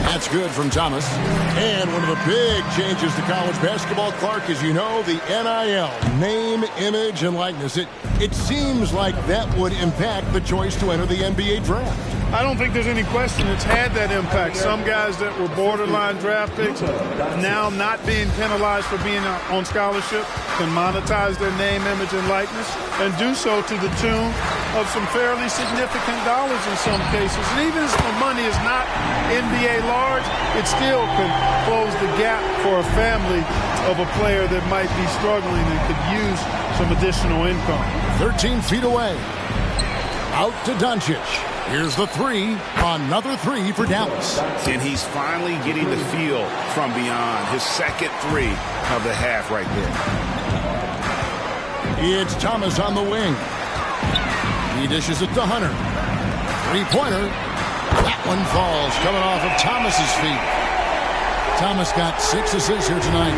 That's good from Thomas. And one of the big changes to college basketball, Clark, as you know, the NIL, name, image, and likeness. It seems like that would impact the choice to enter the NBA draft. I don't think there's any question it's had that impact. Some guys that were borderline draft picks now not being penalized for being on scholarship can monetize their name, image, and likeness and do so to the tune of some fairly significant dollars in some cases. And even if the money is not NBA large, it still can close the gap for a family of a player that might be struggling and could use some additional income. 13 feet away. Out to Doncic. Here's the three. Another three for Dallas. And he's finally getting the feel from beyond. His second three of the half right there. It's Thomas on the wing. He dishes it to Hunter. Three-pointer. That one falls, coming off of Thomas's feet. Thomas got 6 assists here tonight.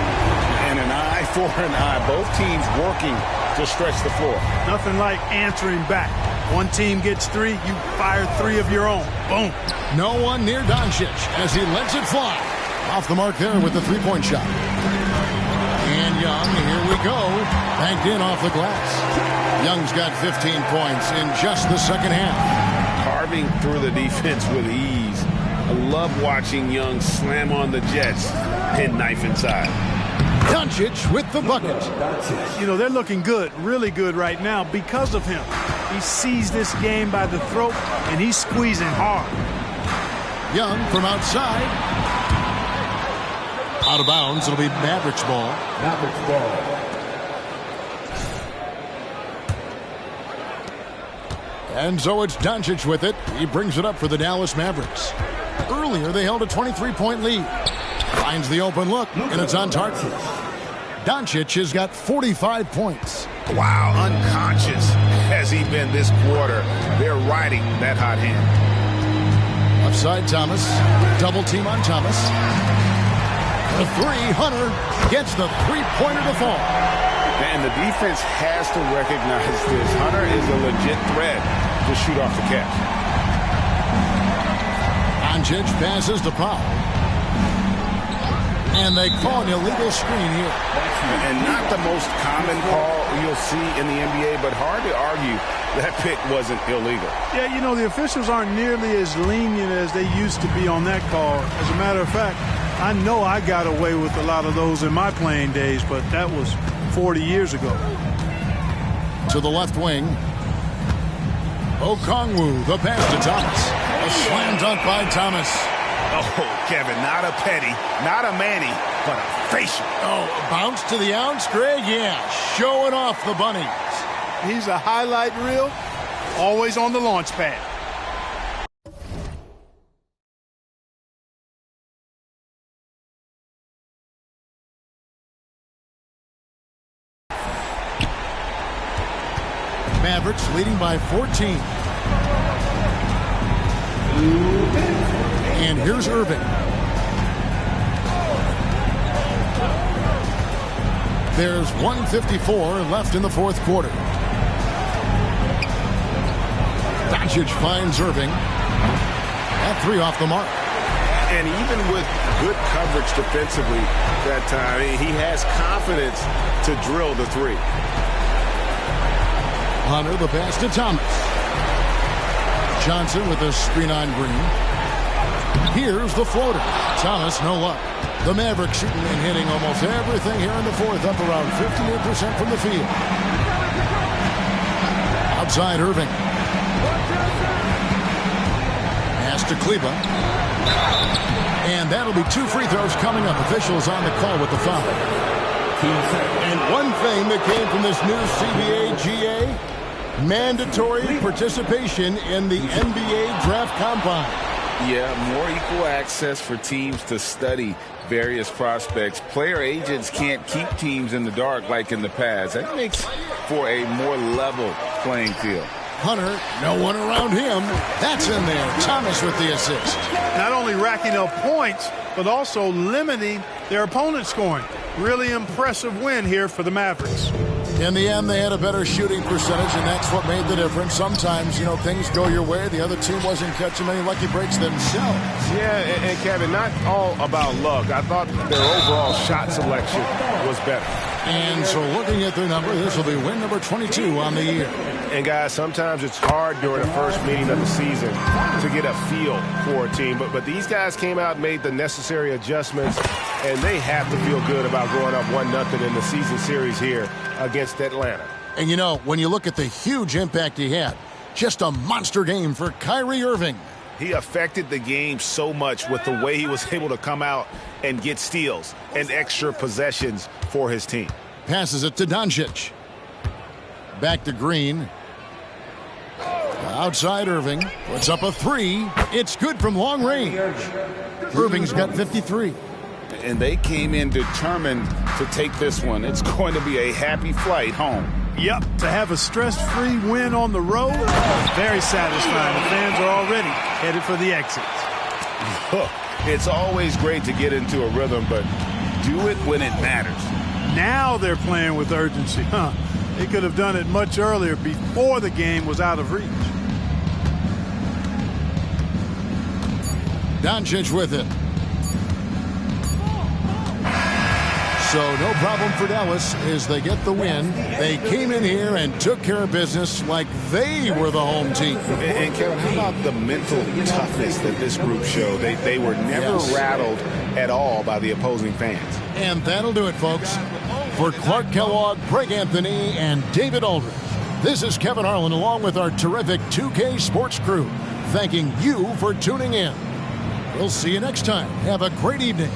And an eye for an eye. Both teams working to stretch the floor. Nothing like answering back. One team gets 3, you fire 3 of your own. Boom. No one near Doncic as he lets it fly. Off the mark there with the three-point shot. And Young, here we go. Banked in off the glass. Young's got 15 points in just the second half. Carving through the defense with ease. I love watching Young slam on the Jets and knife inside. Doncic with the bucket. You know, they're looking good, really good right now because of him. He sees this game by the throat, and he's squeezing hard. Young from outside. Out of bounds. It'll be Mavericks ball. Mavericks ball. And so it's Doncic with it. He brings it up for the Dallas Mavericks. Earlier, they held a 23-point lead. Finds the open look, and it's on target. Doncic has got 45 points. Wow, unconscious has he been this quarter. They're riding that hot hand. Upside Thomas. Double team on Thomas. The three, Hunter gets the three-pointer to fall. And the defense has to recognize this. Hunter is a legit threat to shoot off the catch. Doncic passes to Powell. And they call an illegal screen here. And not the most common call you'll see in the NBA, but hard to argue that pick wasn't illegal. Yeah, you know, the officials aren't nearly as lenient as they used to be on that call. As a matter of fact, I know I got away with a lot of those in my playing days, but that was 40 years ago. To the left wing. Okongwu, the pass to Thomas. A slam dunk by Thomas. Oh, Kevin, not a petty, not a Manny, but a facial. Oh, bounce to the ounce, Greg? Yeah, showing off the bunnies. He's a highlight reel, always on the launch pad. Mavericks leading by 14. And here's Irving. There's 1:54 left in the fourth quarter. Doncic finds Irving. That three off the mark. And even with good coverage defensively that time, he has confidence to drill the three. Hunter, the pass to Thomas. Johnson with a screen on Green. Here's the floater. Thomas, no luck. The Mavericks shooting and hitting almost everything here in the fourth, up around 58% from the field. Outside Irving. Pass to Kleber. And that'll be 2 free throws coming up. Officials on the call with the foul. And one thing that came from this new CBA GA, mandatory participation in the NBA Draft Combine. Yeah, more equal access for teams to study various prospects. Player agents can't keep teams in the dark like in the past. That makes for a more level playing field. Hunter, no one around him. That's in there. Thomas with the assist. Not only racking up points, but also limiting their opponent's scoring. Really impressive win here for the Mavericks. In the end, they had a better shooting percentage, and that's what made the difference. Sometimes, things go your way. The other team wasn't catching many lucky breaks themselves. Yeah, and Kevin, not all about luck. I thought their overall shot selection was better. And so looking at their number, this will be win number 22 on the year. And guys, sometimes it's hard during the first meeting of the season to get a feel for a team. But these guys came out and made the necessary adjustments, and they have to feel good about going up 1-0 in the season series here against Atlanta. And when you look at the huge impact he had, just a monster game for Kyrie Irving. He affected the game so much with the way he was able to come out and get steals and extra possessions for his team. Passes it to Doncic. Back to Green. Outside Irving. Puts up a three. It's good from long range. Irving's got 53. And they came in determined to take this one. It's going to be a happy flight home. Yep, to have a stress-free win on the road, very satisfying. The fans are already headed for the exits. It's always great to get into a rhythm, but do it when it matters. Now they're playing with urgency. They could have done it much earlier, before the game was out of reach. Doncic with it. So no problem for Dallas as they get the win. They came in here and took care of business like they were the home team. And Kevin, how about the mental toughness that this group showed? They were never rattled at all by the opposing fans. And that'll do it, folks. For Clark Kellogg, Greg Anthony, and David Aldridge, this is Kevin Harlan along with our terrific 2K Sports crew, thanking you for tuning in. We'll see you next time. Have a great evening.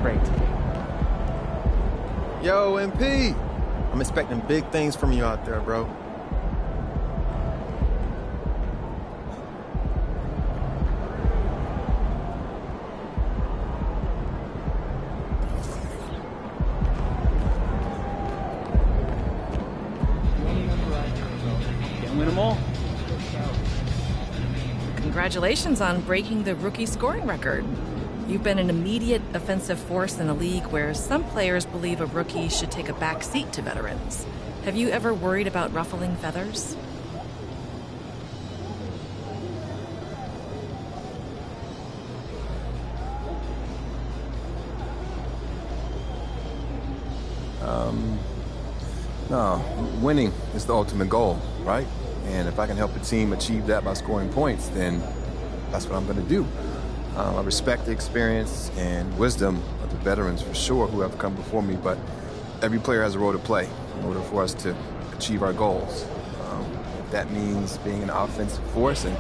Great. Yo, MP, I'm expecting big things from you out there, bro. Can't win them all. Congratulations on breaking the rookie scoring record. You've been an immediate offensive force in a league where some players believe a rookie should take a back seat to veterans. Have you ever worried about ruffling feathers? No, winning is the ultimate goal, right? And if I can help a team achieve that by scoring points, then that's what I'm going to do. I respect the experience and wisdom of the veterans for sure who have come before me, but every player has a role to play in order for us to achieve our goals. If that means being an offensive force and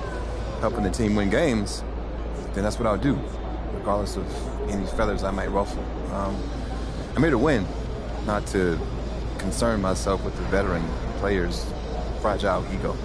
helping the team win games, then that's what I'll do, regardless of any feathers I might ruffle. I'm here to win, not to concern myself with the veteran players' fragile ego.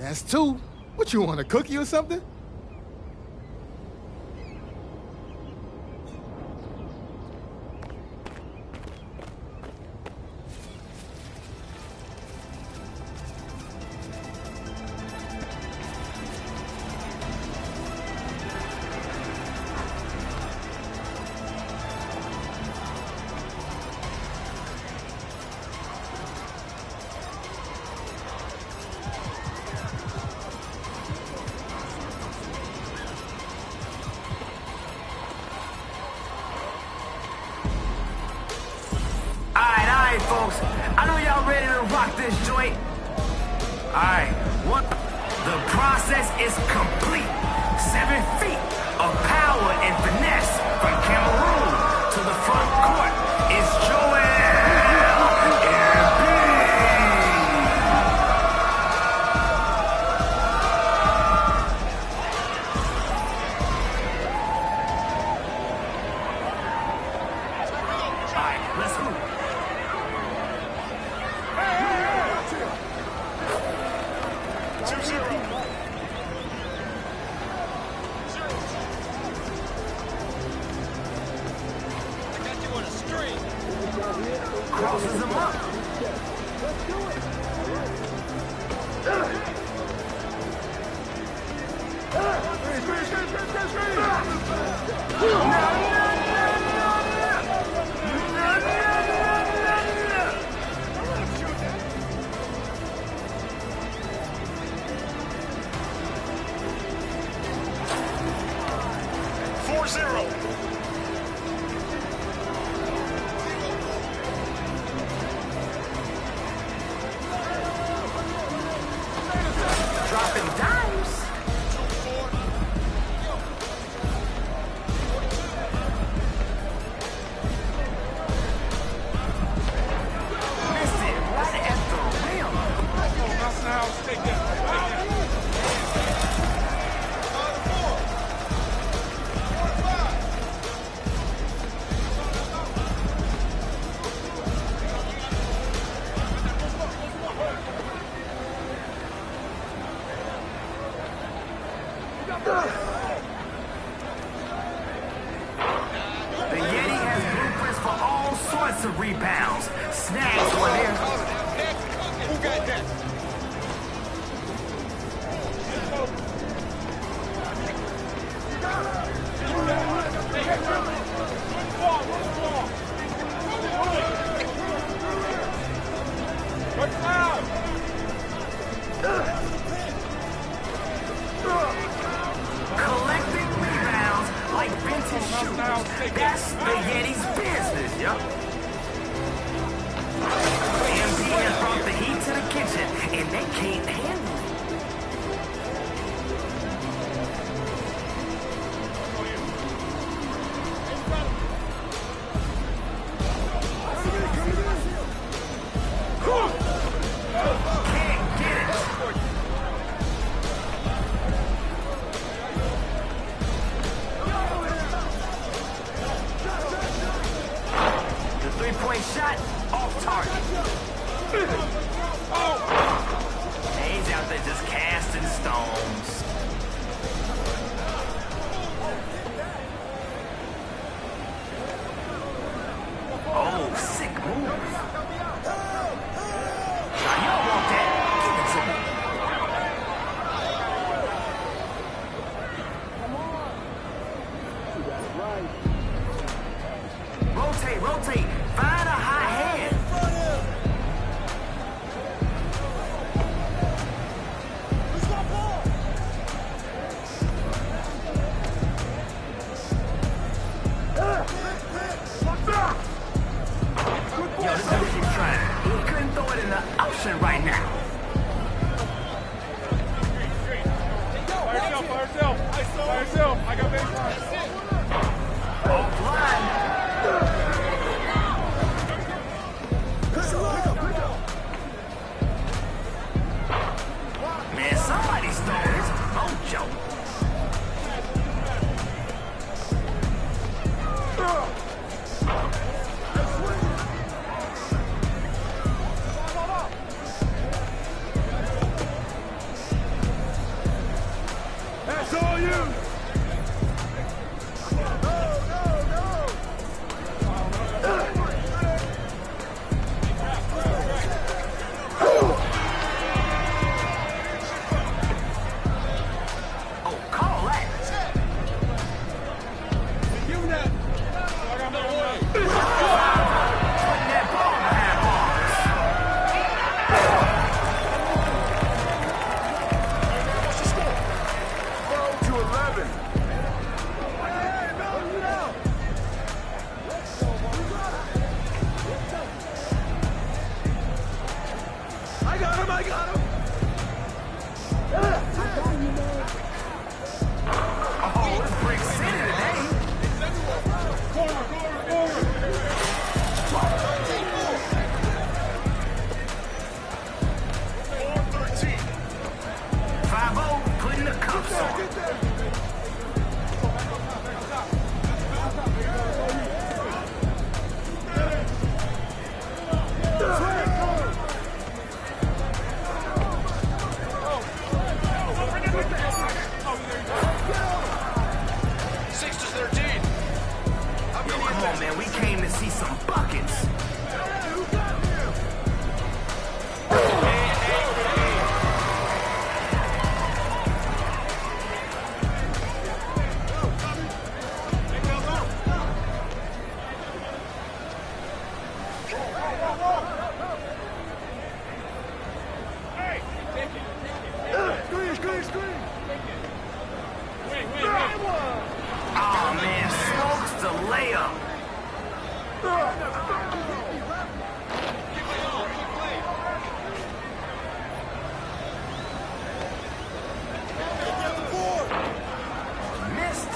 That's 2. What, you want a cookie or something? Folks, I know y'all ready to rock this joint. Alright, what? The process is complete. 7 feet of power and finesse from Cameroon to the front court is Joel Embiid. Alright, let's move. Crosses him up. Let's do it. Dropping dimes. Missed it right at the rim. The Yeti has blueprints for all sorts of rebounds. Snags when they're... Who got that? Collecting rebounds like vintage shoes. That's the Yeti's business, yup. MP has brought the heat to the kitchen, and they can't handle it. Can't get it. The three-point shot off target. He's out there just casting stones. Oh, sick move. Now you don't want that. Give it to me. Rotate, rotate. Find a hot hand. Yo, this dude keeps trying. He couldn't throw it in the ocean right now. By yourself. I got baseline. Offline. Man, somebody stole his mojo. buckets. Oh man, smokes the layup. Missed.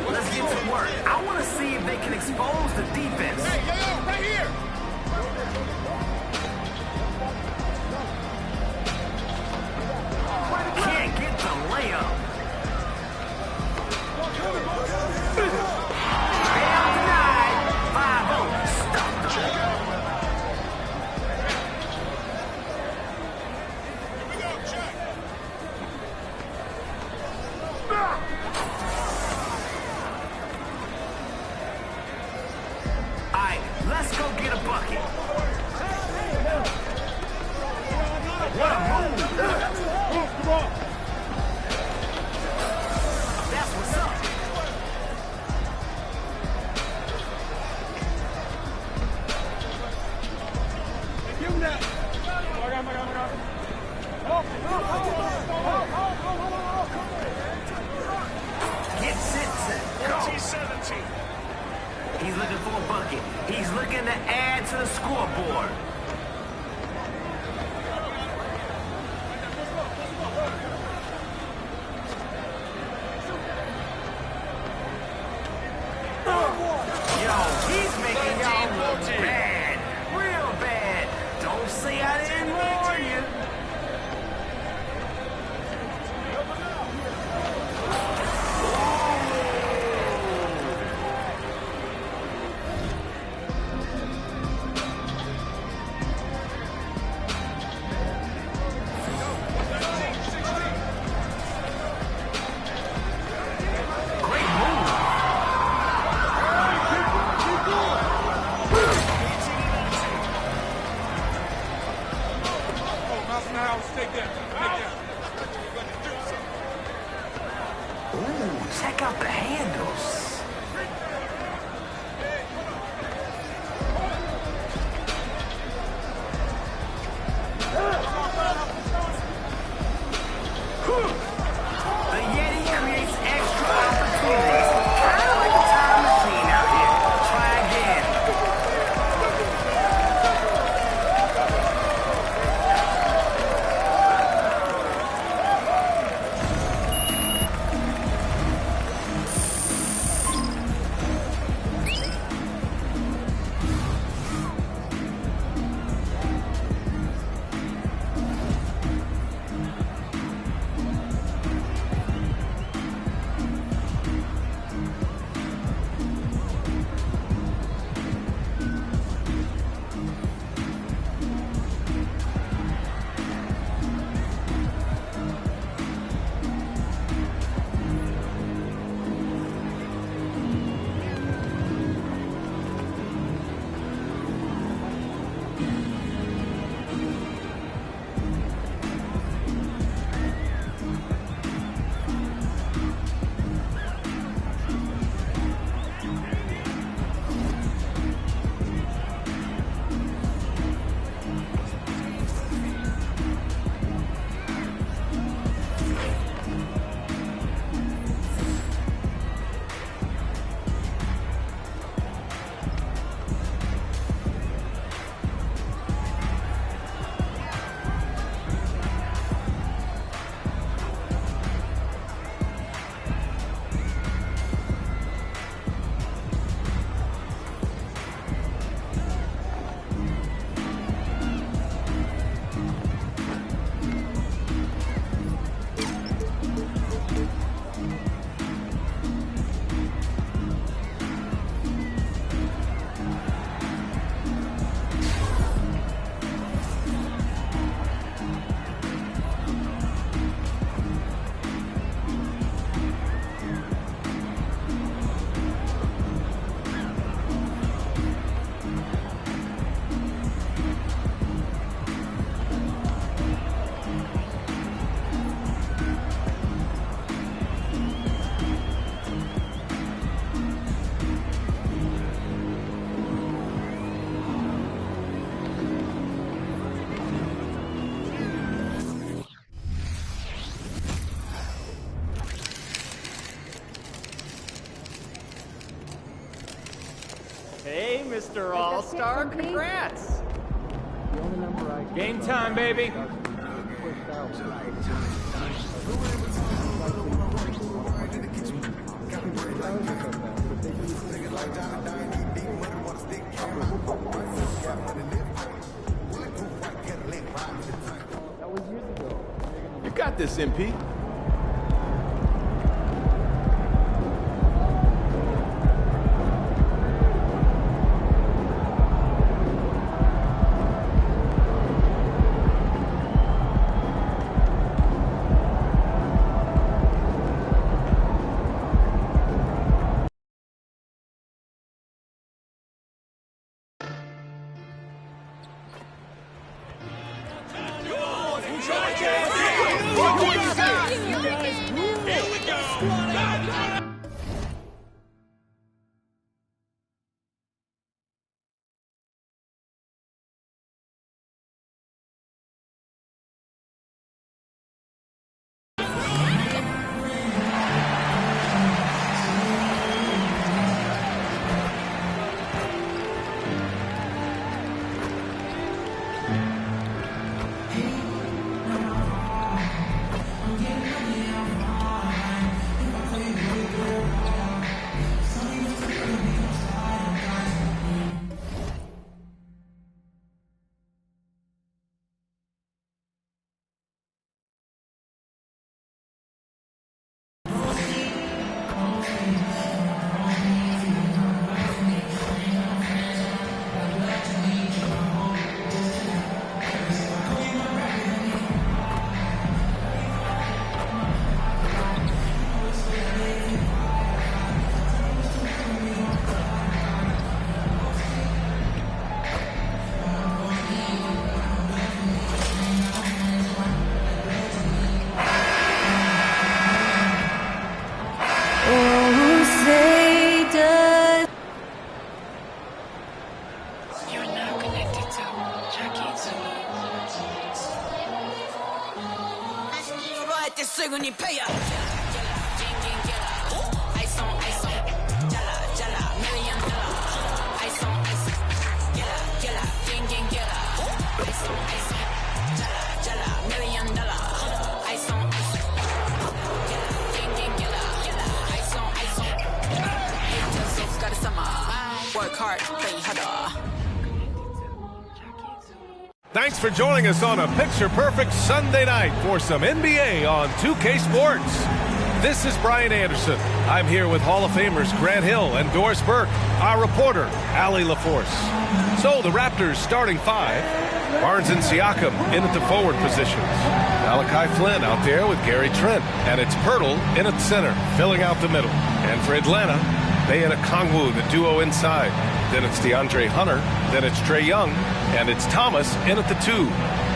Let's get to work. I want to see if they can expose the defense. Hey, yo, right here. Can't get the layup. Bail denied. 5-0. Stop. Here we go, check. Alright, let's go get a bucket. What a move. That's what's up. Give him that. Get set. Go. T-17. He's looking for a bucket. He's looking to add to the scoreboard. Yo, he's making y'all look bad. Real bad. Don't say I didn't warn you. Ooh, check out the handles. The Yeti creates extra opportunities. Kind of like a time machine out here. Try again. Mr. All-Star. Congrats. Game time, baby. You got this, MP. Thanks for joining us on a picture-perfect Sunday night for some NBA on 2K Sports. This is Brian Anderson. I'm here with Hall of Famers Grant Hill and Doris Burke, our reporter, Allie LaForce. So the Raptors starting five, Barnes and Siakam in at the forward positions. Malachi Flynn out there with Gary Trent, and it's Poeltl in at center, filling out the middle. And for Atlanta, Bey and Okongwu, the duo inside. Then it's DeAndre Hunter, then it's Trae Young, and it's Thomas in at the two.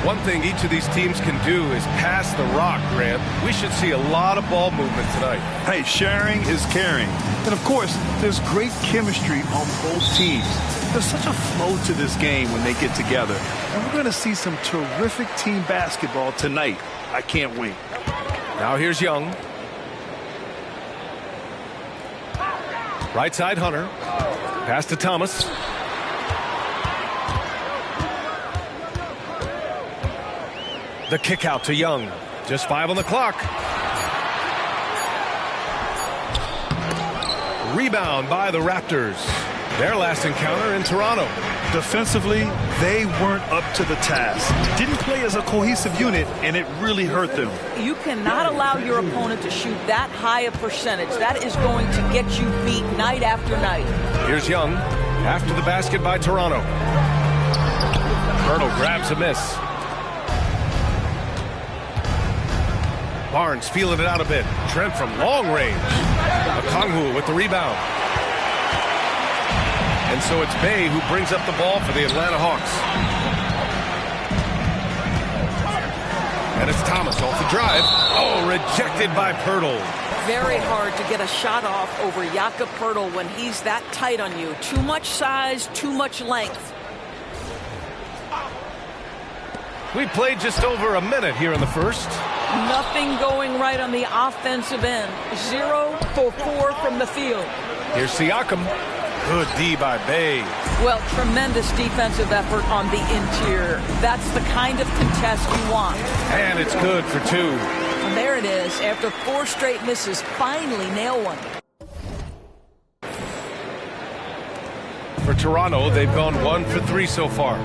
One thing each of these teams can do is pass the rock, Grant. We should see a lot of ball movement tonight. Hey, sharing is caring. And, of course, there's great chemistry on both teams. There's such a flow to this game when they get together. And we're going to see some terrific team basketball tonight. I can't wait. Now here's Young. Right side, Hunter. Pass to Thomas. The kick out to Young. Just 5 on the clock. Rebound by the Raptors. Their last encounter in Toronto. Defensively, they weren't up to the task. Didn't play as a cohesive unit, and it really hurt them. You cannot allow your opponent to shoot that high a percentage. That is going to get you beat night after night. Here's Young after the basket by Toronto. Poeltl grabs a miss. Barnes feeling it out a bit. Trent from long range. Okongwu with the rebound. And so it's Bey who brings up the ball for the Atlanta Hawks. And it's Thomas off the drive. Oh, rejected by Poeltl. Very hard to get a shot off over Jakob Poeltl when he's that tight on you. Too much size, too much length. We played just over a minute here in the first. Nothing going right on the offensive end. 0 for 4 from the field. Here's Siakam. Good D by Bey. Well, tremendous defensive effort on the interior. That's the kind of contest you want. And it's good for 2. And there it is. After 4 straight misses, finally nail one. For Toronto, they've gone 1 for 3 so far.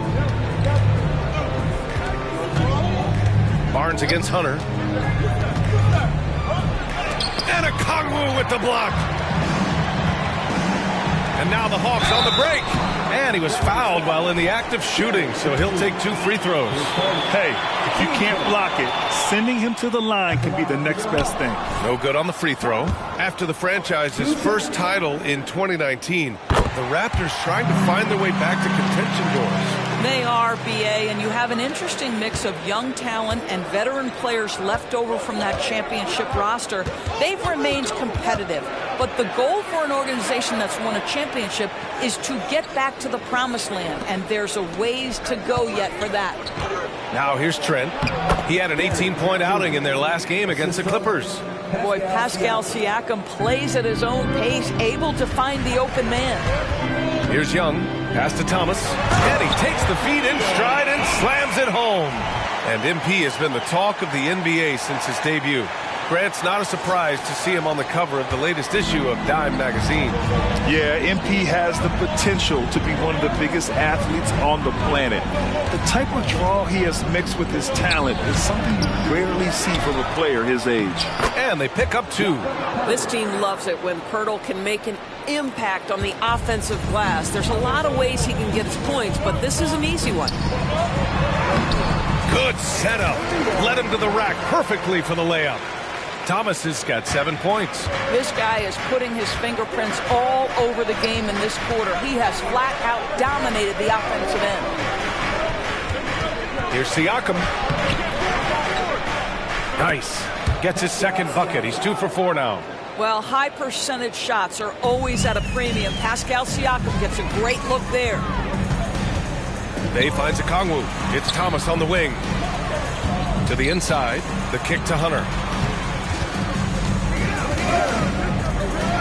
Barnes against Hunter. And Okongwu with the block. And now the Hawks on the break. And he was fouled while in the act of shooting, so he'll take 2 free throws. Hey, if you can't block it, sending him to the line can be the next best thing. No good on the free throw. After the franchise's first title in 2019, the Raptors trying to find their way back to contention doors. They are, BA, and you have an interesting mix of young talent and veteran players left over from that championship roster. They've remained competitive, but the goal for an organization that's won a championship is to get back to the promised land, and there's a ways to go yet for that. Now here's Trent. He had an 18-point outing in their last game against the Clippers. Boy, Pascal Siakam plays at his own pace, able to find the open man. Here's Young. Pass to Thomas. And he takes the feed in stride and slams it home. And MP has been the talk of the NBA since his debut. Grant's not a surprise to see him on the cover of the latest issue of Dime magazine. Yeah, MP has the potential to be one of the biggest athletes on the planet. The type of draw he has mixed with his talent is something you rarely see from a player his age. And they pick up 2. This team loves it when Poeltl can make an impact on the offensive glass. There's a lot of ways he can get his points, but this is an easy one. Good setup. Led him to the rack perfectly for the layup. Thomas has got 7 points. This guy is putting his fingerprints all over the game in this quarter. He has flat out dominated the offensive end. Here's Siakam. Nice. Gets his second bucket. He's 2 for 4 now. Well, high percentage shots are always at a premium. Pascal Siakam gets a great look there. They finds Okongwu. It's Thomas on the wing. To the inside. The kick to Hunter.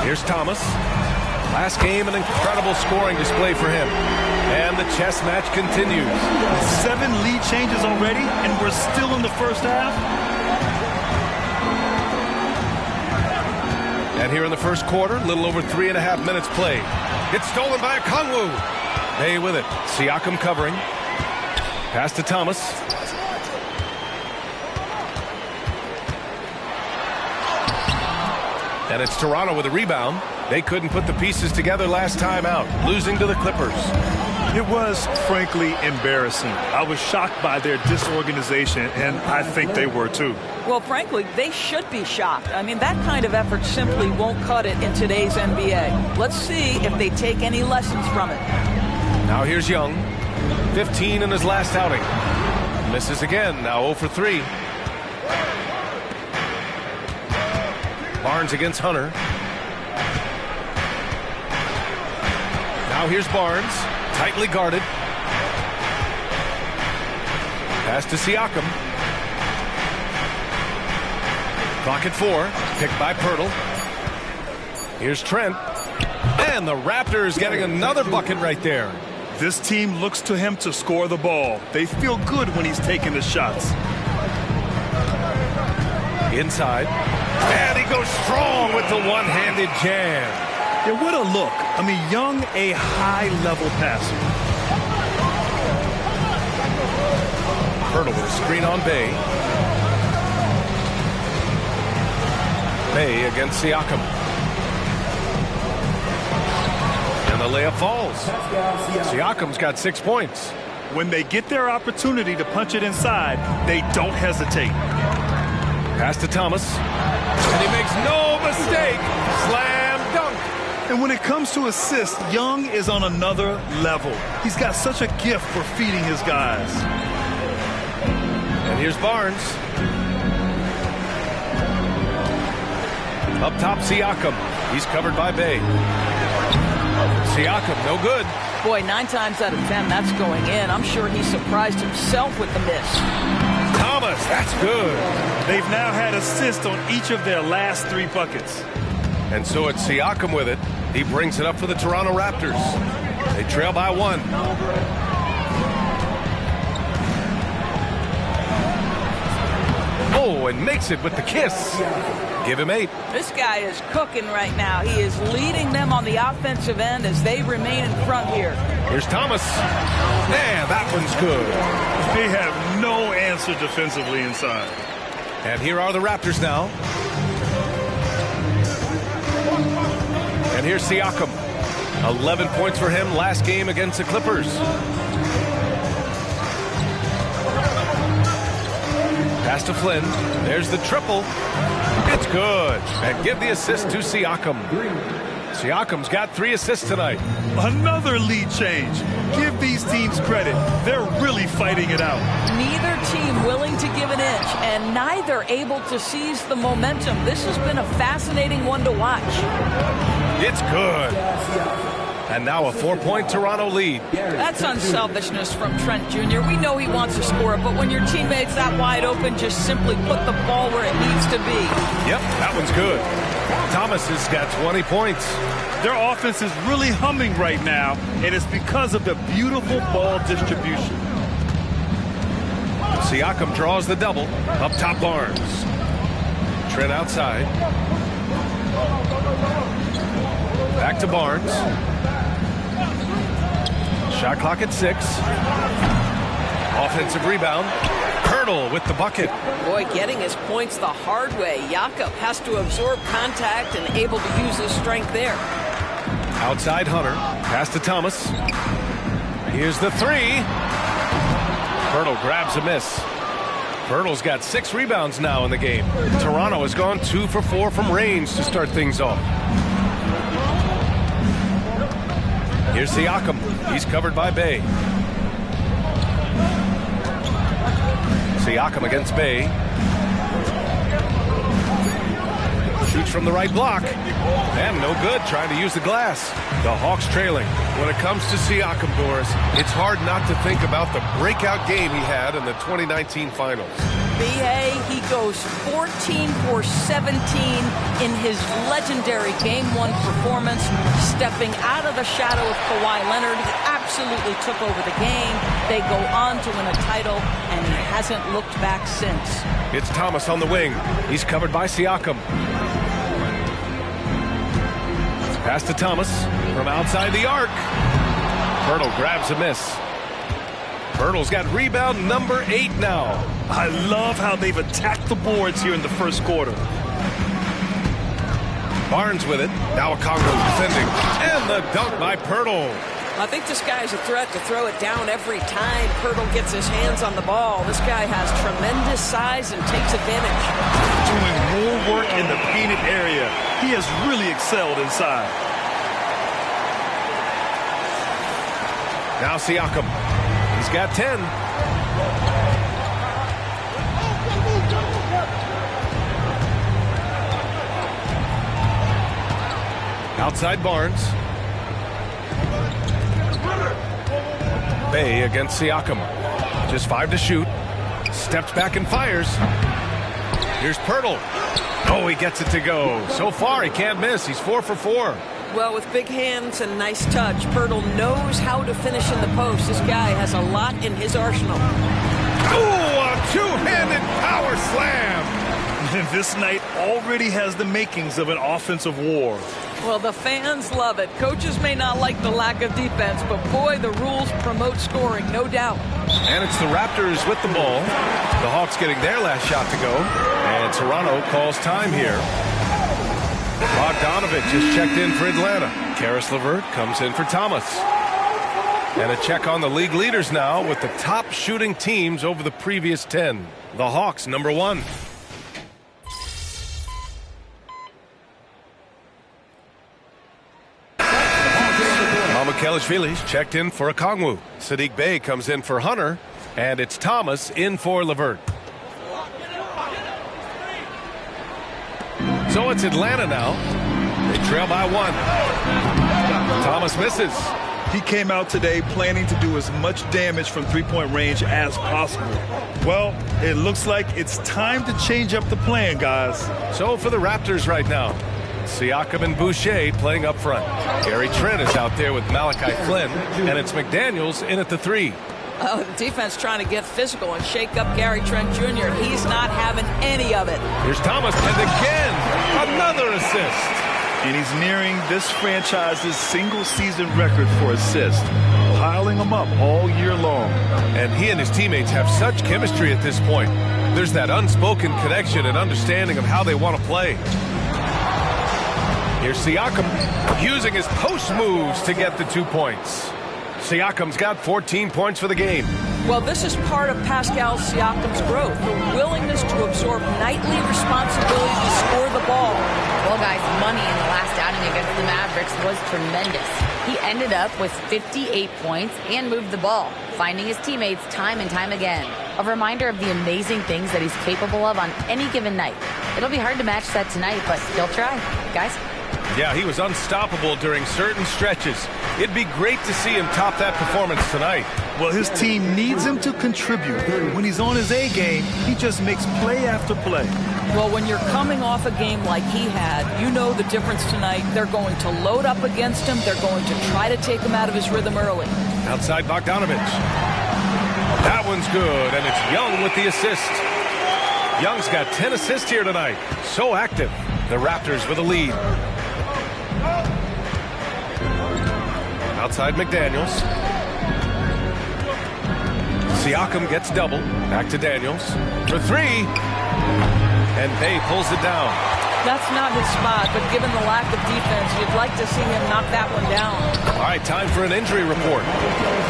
Here's Thomas. Last game, an incredible scoring display for him. And the chess match continues. 7 lead changes already, and we're still in the first half. And here in the first quarter, a little over 3.5 minutes played. It's stolen by Okongwu. Bay with it. Siakam covering. Pass to Thomas. And it's Toronto with a rebound. They couldn't put the pieces together last time out, losing to the Clippers. It was, frankly, embarrassing. I was shocked by their disorganization, and I think they were too. Well, frankly, they should be shocked. I mean, that kind of effort simply won't cut it in today's NBA. Let's see if they take any lessons from it. Now here's Young. 15 in his last outing. Misses again, now 0 for 3. Barnes against Hunter. Now here's Barnes. Tightly guarded. Pass to Siakam. Clock at 4. Picked by Poeltl. Here's Trent. And the Raptors getting another bucket right there. This team looks to him to score the ball. They feel good when he's taking the shots. Inside. And he goes strong with the one-handed jam. Yeah, what a look. I mean, Young, a high-level passer. Poeltl with a screen on Bay. Bay against Siakam. And the layup falls. Siakam's got 6 points. When they get their opportunity to punch it inside, they don't hesitate. Pass to Thomas. And he makes no mistake. Slam dunk. And when it comes to assists, Young is on another level. He's got such a gift for feeding his guys. And here's Barnes. Up top, Siakam. He's covered by Bay. Siakam, no good. Boy, 9 times out of 10, that's going in. I'm sure he surprised himself with the miss. Thomas, that's good. They've now had assists on each of their last 3 buckets. And so it's Siakam with it. He brings it up for the Toronto Raptors. They trail by 1. Oh, and makes it with the kiss. Give him 8. This guy is cooking right now. He is leading them on the offensive end as they remain in front here. Here's Thomas. Man, that one's good. They have no answer defensively inside. And here are the Raptors now. And here's Siakam. 11 points for him last game against the Clippers. Pass to Flynn. There's the triple. It's good. And give the assist to Siakam. Siakam's got 3 assists tonight. Another lead change. Give these teams credit. They're really fighting it out. Neither team willing to give an inch, and neither able to seize the momentum. This has been a fascinating one to watch. It's good. And now a 4-point Toronto lead. That's unselfishness from Trent Jr. We know he wants to score, but when your teammate's that wide open, just simply put the ball where it needs to be. Yep, that one's good. Thomas has got 20 points. Their offense is really humming right now, and it's because of the beautiful ball distribution. Siakam draws the double. Up top, Barnes. Trent outside. Back to Barnes. Shot clock at 6. Offensive rebound. Hurdle with the bucket. Boy, getting his points the hard way. Jakob has to absorb contact and able to use his strength there. Outside Hunter. Pass to Thomas. Here's the 3. Hurdle grabs a miss. Hurdle's got 6 rebounds now in the game. Toronto has gone 2 for 4 from range to start things off. Here's Siakam. He's covered by Bey. Siakam against Bey. Shoots from the right block. And no good, trying to use the glass. The Hawks trailing. When it comes to Siakam, Doris, it's hard not to think about the breakout game he had in the 2019 finals. B.A., he goes 14 for 17 in his legendary Game 1 performance, stepping out of the shadow of Kawhi Leonard. He absolutely took over the game. They go on to win a title, and he hasn't looked back since. It's Thomas on the wing. He's covered by Siakam. Pass to Thomas from outside the arc. Hurdle grabs a miss. Hurdle's got rebound number 8 now. I love how they've attacked the boards here in the first quarter. Barnes with it. Now Okongwu defending. And the dunk by Poeltl. I think this guy is a threat to throw it down every time Poeltl gets his hands on the ball. This guy has tremendous size and takes advantage. Doing more work in the painted area. He has really excelled inside. Now Siakam. He's got 10. Outside Barnes. Bey against Siakam. Just 5 to shoot. Steps back and fires. Here's Poeltl. Oh, he gets it to go. So far, he can't miss. He's 4 for 4. Well, with big hands and nice touch, Poeltl knows how to finish in the post. This guy has a lot in his arsenal. Ooh, a two-handed power slam. And this night already has the makings of an offensive war. Well, the fans love it. Coaches may not like the lack of defense, but boy, the rules promote scoring, no doubt. And it's the Raptors with the ball. The Hawks getting their last shot to go. And Toronto calls time here. Bogdanovich has checked in for Atlanta. Caris LeVert comes in for Thomas. And a check on the league leaders now with the top shooting teams over the previous 10. The Hawks, number 1. Kelishvili's checked in for Okongwu. Saddiq Bey comes in for Hunter. And it's Thomas in for LeVert. So it's Atlanta now. They trail by 1. Thomas misses. He came out today planning to do as much damage from three-point range as possible. Well, it looks like it's time to change up the plan, guys. So for the Raptors right now, Siakam and Boucher playing up front. Gary Trent is out there with Malachi Flynn, and it's McDaniels in at the 3. Oh, the defense trying to get physical and shake up Gary Trent Jr. He's not having any of it. Here's Thomas, and again, another assist. And he's nearing this franchise's single-season record for assists, piling them up all year long. And he and his teammates have such chemistry at this point. There's that unspoken connection and understanding of how they want to play. Here's Siakam using his post moves to get the 2 points. Siakam's got 14 points for the game. Well, this is part of Pascal Siakam's growth, the willingness to absorb nightly responsibility to score the ball. Well, guys, money in the last outing against the Mavericks was tremendous. He ended up with 58 points and moved the ball, finding his teammates time and time again. A reminder of the amazing things that he's capable of on any given night. It'll be hard to match that tonight, but he'll try. Guys? Yeah, he was unstoppable during certain stretches. It'd be great to see him top that performance tonight. Well, his team needs him to contribute. When he's on his A game, he just makes play after play. Well, when you're coming off a game like he had, you know the difference tonight. They're going to load up against him. They're going to try to take him out of his rhythm early. Outside Bogdanovich. That one's good, and it's Young with the assist. Young's got 10 assists here tonight. So active. The Raptors with a lead. Outside McDaniels. Siakam gets double. Back to Daniels for 3. And Bay pulls it down. That's not his spot, but given the lack of defense, you'd like to see him knock that one down. All right, time for an injury report.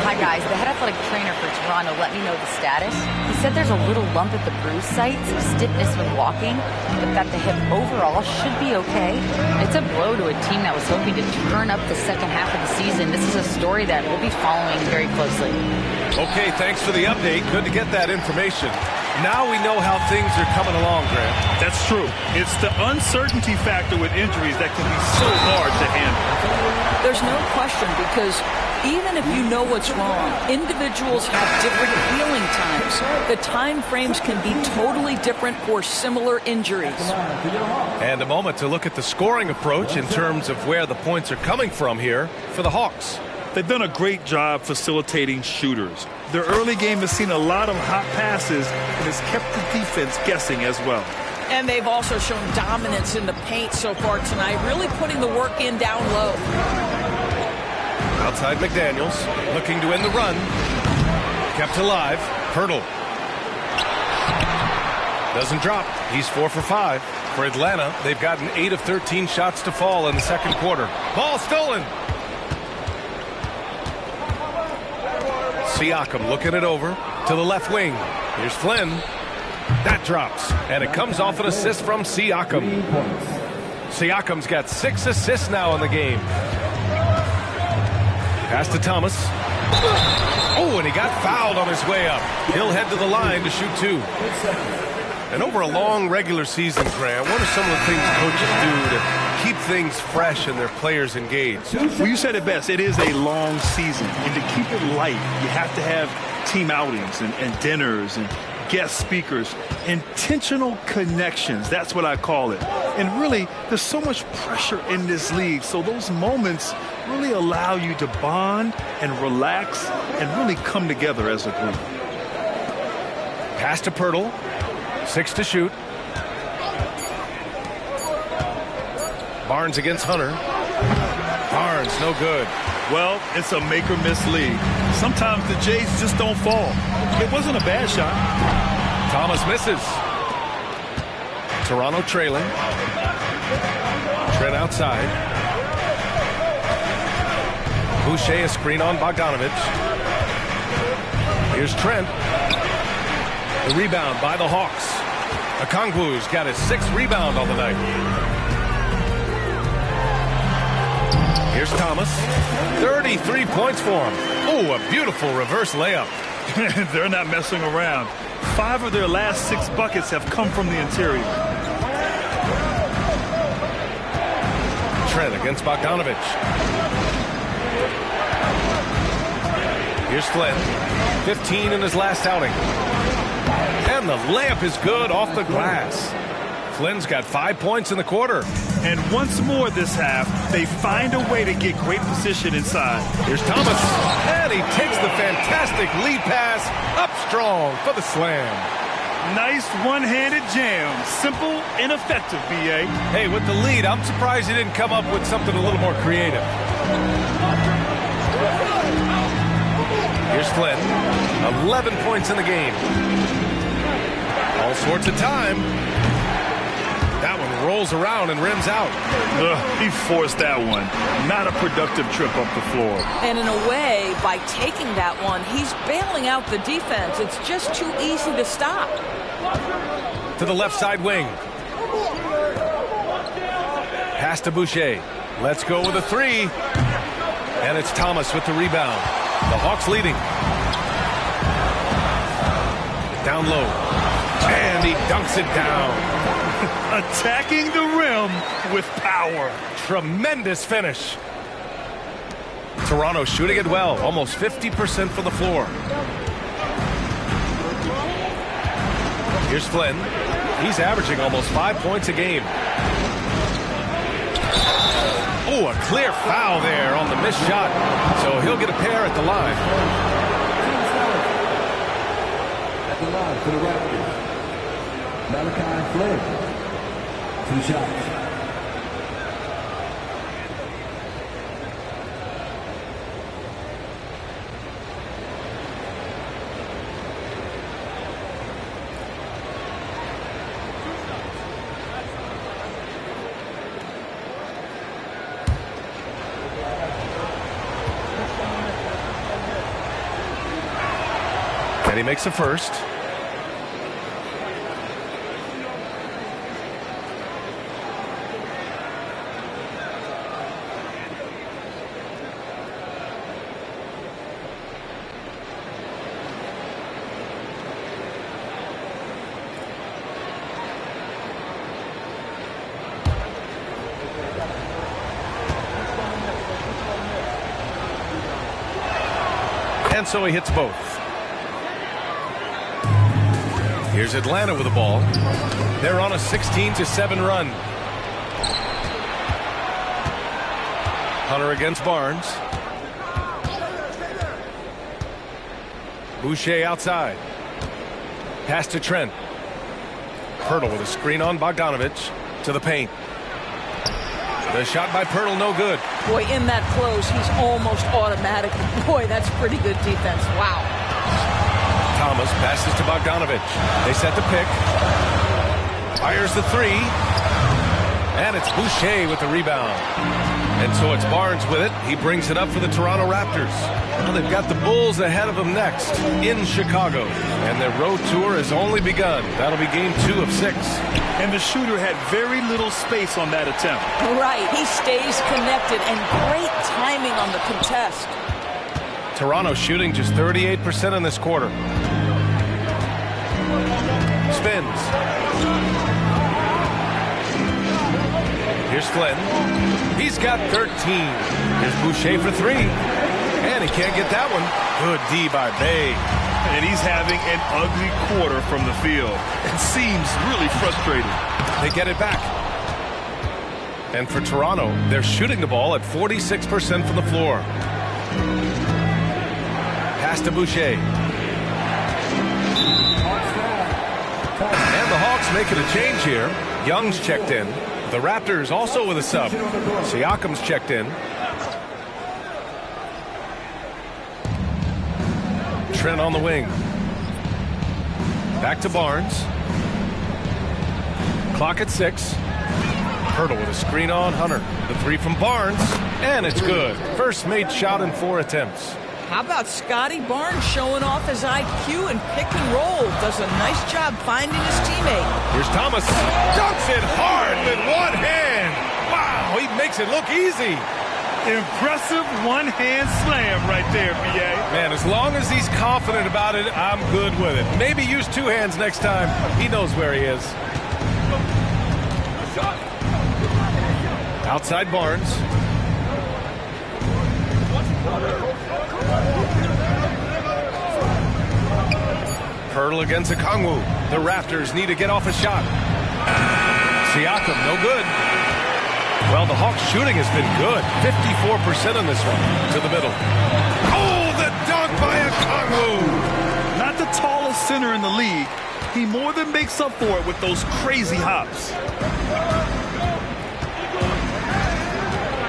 Hi, guys. The head athletic trainer for Toronto let me know the status. He said there's a little lump at the bruise site, some stiffness when walking, but that the hip overall should be okay. It's a blow to a team that was hoping to turn up the second half of the season. This is a story that we'll be following very closely. Okay, thanks for the update. Good to get that information. Now we know how things are coming along, Grant. That's true. It's the uncertainty factor with injuries that can be so hard to handle. There's no question, because even if you know what's wrong, individuals have different healing times. The time frames can be totally different for similar injuries. And a moment to look at the scoring approach in terms of where the points are coming from here for the Hawks. They've done a great job facilitating shooters. Their early game has seen a lot of hot passes and has kept the defense guessing as well. And they've also shown dominance in the paint so far tonight, really putting the work in down low. Outside McDaniels, looking to end the run. Kept alive. Pirtle. Doesn't drop. He's 4 for 5. For Atlanta, they've gotten 8 of 13 shots to fall in the second quarter. Ball stolen. Siakam looking it over to the left wing. Here's Flynn. That drops, and it comes off an assist from Siakam. Siakam's got 6 assists now in the game. Pass to Thomas. Oh, and he got fouled on his way up. He'll head to the line to shoot 2. And over a long regular season, Grant, what are some of the things coaches do to keep things fresh and their players engaged? Well, you said it best. It is a long season. And to keep it light, you have to have team outings and dinners and guest speakers. Intentional connections. That's what I call it. And really, there's so much pressure in this league. So those moments really allow you to bond and relax and really come together as a group. Pass to Pirtle. 6 to shoot. Barnes against Hunter. Barnes, no good. Well, it's a make-or-miss league. Sometimes the Jays just don't fall. It wasn't a bad shot. Thomas misses. Toronto trailing. Trent outside. Boucher a screen on Bogdanovich. Here's Trent. The rebound by the Hawks. Okongwu's got his 6th rebound on the night. Here's Thomas. 33 points for him. Oh, a beautiful reverse layup. They're not messing around. 5 of their last 6 buckets have come from the interior. Trent against Bogdanovich. Here's Flynn. 15 in his last outing. And the layup is good off the glass. Flynn's got 5 points in the quarter. And once more this half, they find a way to get great position inside. Here's Thomas, and he takes the fantastic lead pass up strong for the slam. Nice one-handed jam. Simple and effective, B.A. Hey, with the lead, I'm surprised he didn't come up with something a little more creative. Here's Flynn. 11 points in the game. All sorts of time. That one rolls around and rims out. He forced that one. Not a productive trip up the floor. And in a way, by taking that one, he's bailing out the defense. It's just too easy to stop. To the left side wing. Pass to Boucher. Let's go with a three. And it's Thomas with the rebound. The Hawks leading. Down low. And he dunks it down. Attacking the rim with power. Tremendous finish. Toronto shooting it well. Almost 50% from the floor. Here's Flynn. He's averaging almost 5 points a game. Oh, a clear foul there on the missed shot. So he'll get a pair at the line. At the line for the Raptors, Malachi Flynn. 2 shots. And he makes the first. And so he hits both. Here's Atlanta with the ball. They're on a 16-7 run. Hunter against Barnes. Boucher outside. Pass to Trent. Pirtle with a screen on Bogdanovich to the paint. The shot by Pirtle, no good. Boy, in that close, he's almost automatic. Boy, that's pretty good defense. Wow. Thomas passes to Bogdanovich. They set the pick. Fires the three. And it's Boucher with the rebound. And so it's Barnes with it. He brings it up for the Toronto Raptors. Well, they've got the Bulls ahead of them next in Chicago. And their road tour has only begun. That'll be game 2 of 6. And the shooter had very little space on that attempt. Right. He stays connected and great timing on the contest. Toronto shooting just 38% in this quarter. Spins. Here's Flynn. He's got 13. Here's Boucher for 3. And he can't get that one. Good D by Bay. And he's having an ugly quarter from the field. It seems really frustrating. They get it back. And for Toronto, they're shooting the ball at 46% from the floor. Pass to Boucher. And the Hawks making a change here. Young's checked in. The Raptors also with a sub. Siakam's checked in. Trent on the wing. Back to Barnes. Clock at 6. Pirtle with a screen on Hunter. The 3 from Barnes. And it's good. First made shot in 4 attempts. How about Scotty Barnes showing off his IQ and pick and roll? Does a nice job finding his teammate. Here's Thomas. Dunks it hard with one hand. Wow, he makes it look easy. Impressive one-hand slam right there, B.A. Man, as long as he's confident about it, I'm good with it. Maybe use 2 hands next time. He knows where he is. Outside Barnes. Pirtle against Okongwu. The Raptors need to get off a shot. Siakam, no good. Well, the Hawks shooting has been good. 54% on this one. To the middle. Oh, the dunk by Okongwu. Not the tallest center in the league. He more than makes up for it with those crazy hops.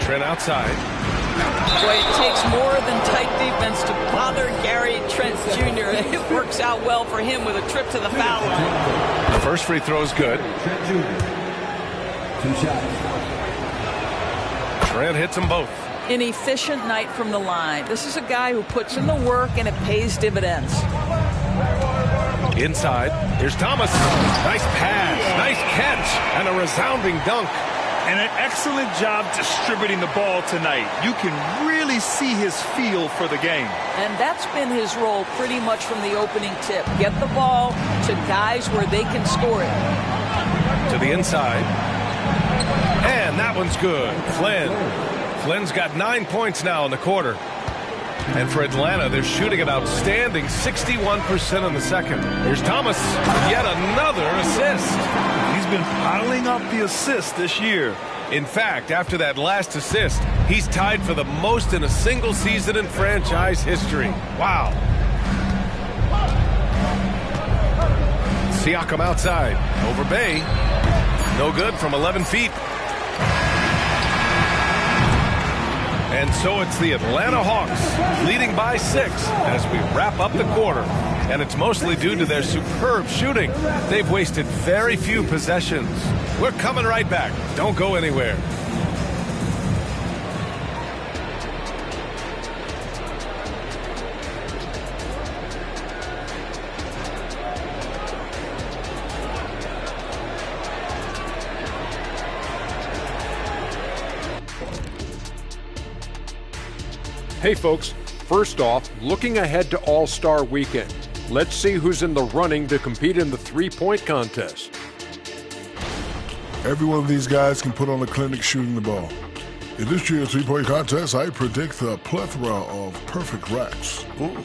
Trent outside. Boy, it takes more than tight defense to bother Gary Trent Jr. It works out well for him with a trip to the foul line. The first free throw is good. Trent Jr. 2 shots. Trent hits them both. An efficient night from the line. This is a guy who puts in the work and it pays dividends. Inside, here's Thomas. Nice pass, nice catch, and a resounding dunk. And an excellent job distributing the ball tonight. You can really see his feel for the game. And that's been his role pretty much from the opening tip. Get the ball to guys where they can score it. To the inside. And that one's good. Flynn's got 9 points now in the quarter. And for Atlanta, they're shooting an outstanding 61% in the second. Here's Thomas. Yet another assist. He's been piling up the assists this year. In fact, after that last assist, he's tied for the most in a single season in franchise history. Wow. Siakam outside. Over Bay. No good from 11 feet. And so it's the Atlanta Hawks leading by 6 as we wrap up the quarter. And it's mostly due to their superb shooting. They've wasted very few possessions. We're coming right back. Don't go anywhere. Hey folks, first off, looking ahead to All-Star Weekend. Let's see who's in the running to compete in the three-point contest. Every one of these guys can put on a clinic shooting the ball. In this year's three-point contest, I predict the plethora of perfect racks. Ooh.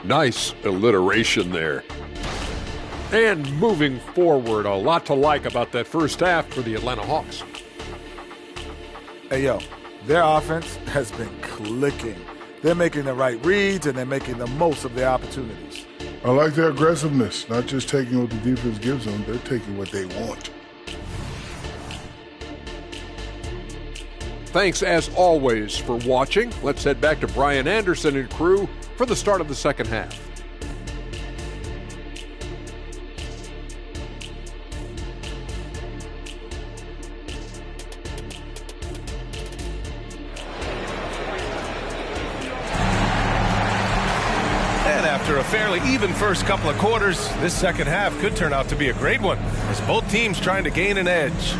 Nice alliteration there. And moving forward, a lot to like about that first half for the Atlanta Hawks. Hey, yo, their offense has been clicking. They're making the right reads, and they're making the most of their opportunities. I like their aggressiveness, not just taking what the defense gives them, they're taking what they want. Thanks, as always, for watching. Let's head back to Brian Anderson and crew for the start of the second half. After a fairly even first couple of quarters, this second half could turn out to be a great one as both teams trying to gain an edge.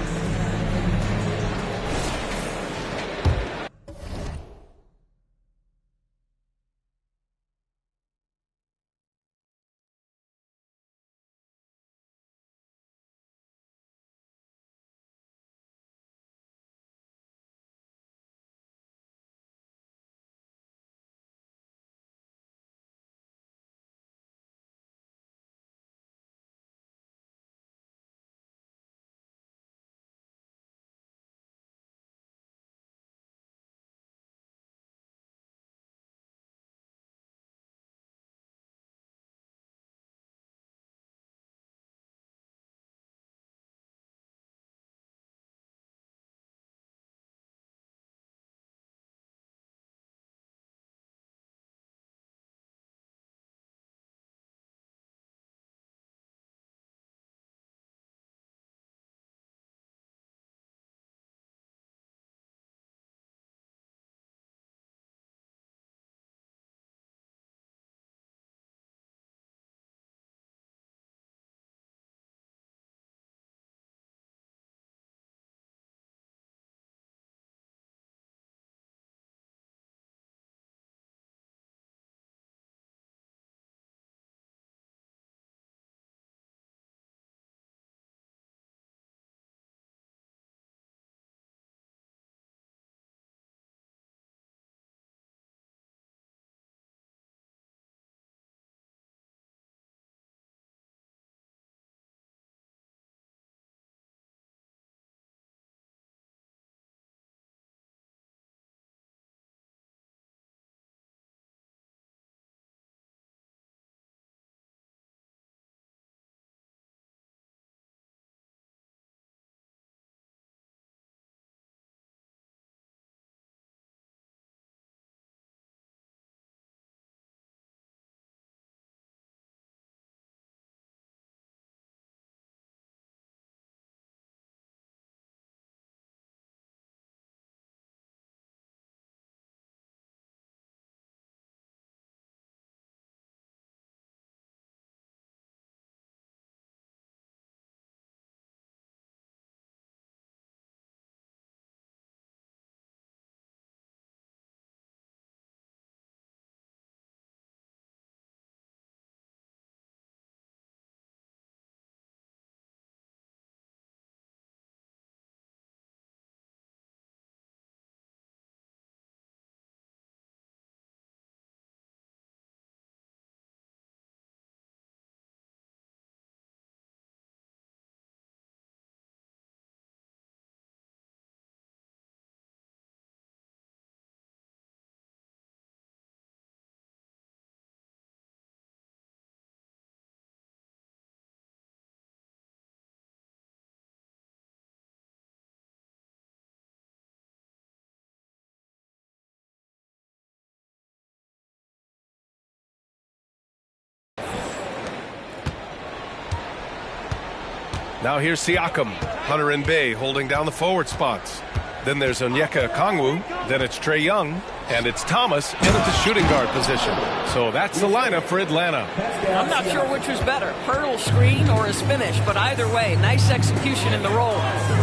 Now here's Siakam. Hunter and Bay holding down the forward spots. Then there's Onyeka Okongwu. Then it's Trae Young. And it's Thomas in at the shooting guard position. So that's the lineup for Atlanta. I'm not sure which was better, Pirtle's screen or his finish, but either way, nice execution in the roll.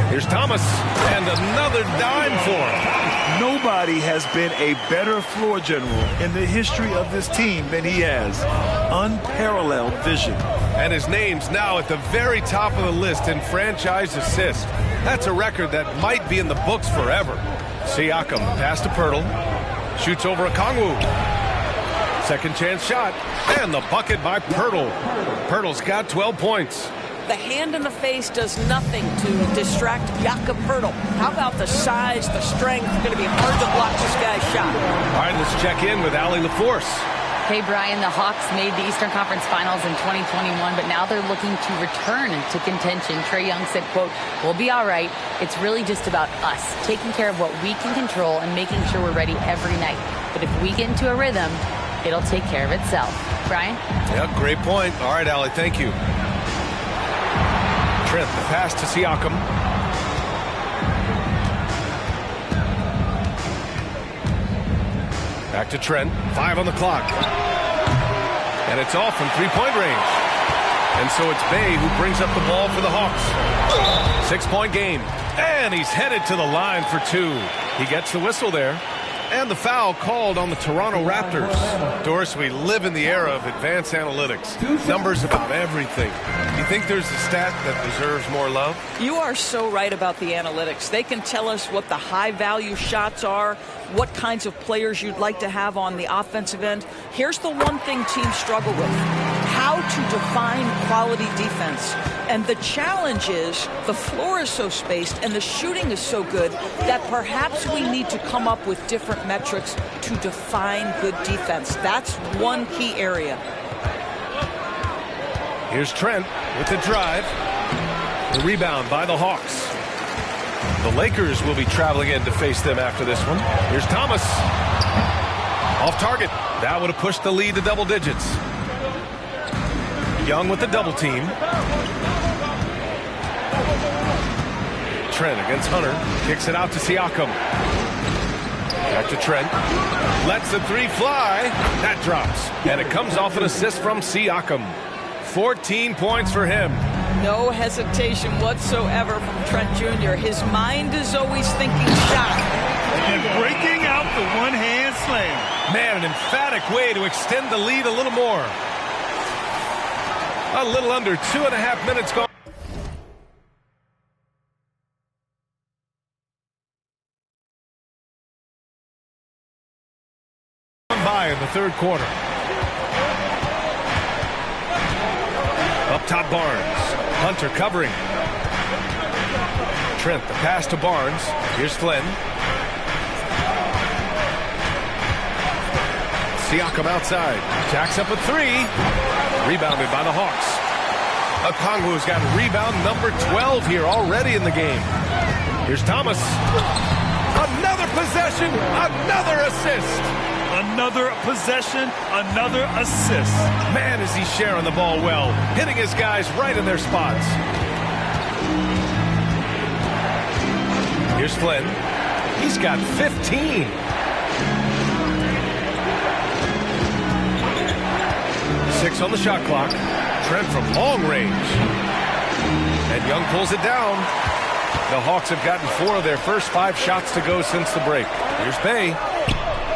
Here's Thomas, and another dime for him. Nobody has been a better floor general in the history of this team than he has. Unparalleled vision. And his name's now at the very top of the list in franchise assists. That's a record that might be in the books forever. Siakam pass to Pirtle. Shoots over Okongwu. Second chance shot. And the bucket by Pirtle. Pirtle's got 12 points. The hand in the face does nothing to distract Jakob Pirtle. How about the size, the strength? It's going to be hard to block this guy's shot. All right, let's check in with Allie LaForce. Hey, Brian, the Hawks made the Eastern Conference Finals in 2021, but now they're looking to return to contention. Trae Young said, quote, "We'll be all right. It's really just about us, taking care of what we can control and making sure we're ready every night. But if we get into a rhythm, it'll take care of itself." Brian? Yeah, great point. All right, Allie, thank you. Trent, the pass to Siakam. Back to Trent. 5 on the clock. And it's off from three-point range. And so it's Bay who brings up the ball for the Hawks. 6-point game. And he's headed to the line for 2. He gets the whistle there. And the foul called on the Toronto Raptors. Doris, we live in the era of advanced analytics. Numbers about everything. Do you think there's a stat that deserves more love? You are so right about the analytics. They can tell us what the high-value shots are, what kinds of players you'd like to have on the offensive end. Here's the one thing teams struggle with: how to define quality defense. And the challenge is the floor is so spaced and the shooting is so good that perhaps we need to come up with different metrics to define good defense. That's one key area. Here's Trent with the drive. The rebound by the Hawks. The Lakers will be traveling in to face them after this one. Here's Thomas. Off target. That would have pushed the lead to double digits. Young with the double team. Trent against Hunter. Kicks it out to Siakam. Back to Trent. Lets the three fly. That drops. And it comes off an assist from Siakam. 14 points for him. No hesitation whatsoever from Trent Jr. His mind is always thinking shot. And breaking out the one-hand slam. Man, an emphatic way to extend the lead a little more. A little under 2.5 minutes gone by in the third quarter. Up top, Barnes. Hunter covering. Trent, the pass to Barnes. Here's Flynn. Siakam outside. Jacks up a 3. Rebounded by the Hawks. Okongwu's got rebound number 12 here already in the game. Here's Thomas. Another possession, another assist. Another possession, another assist. Man, is he sharing the ball well, hitting his guys right in their spots. Here's Flynn. He's got 15. Six on the shot clock. Trent from long range. And Young pulls it down. The Hawks have gotten 4 of their first 5 shots to go since the break. Here's Bay.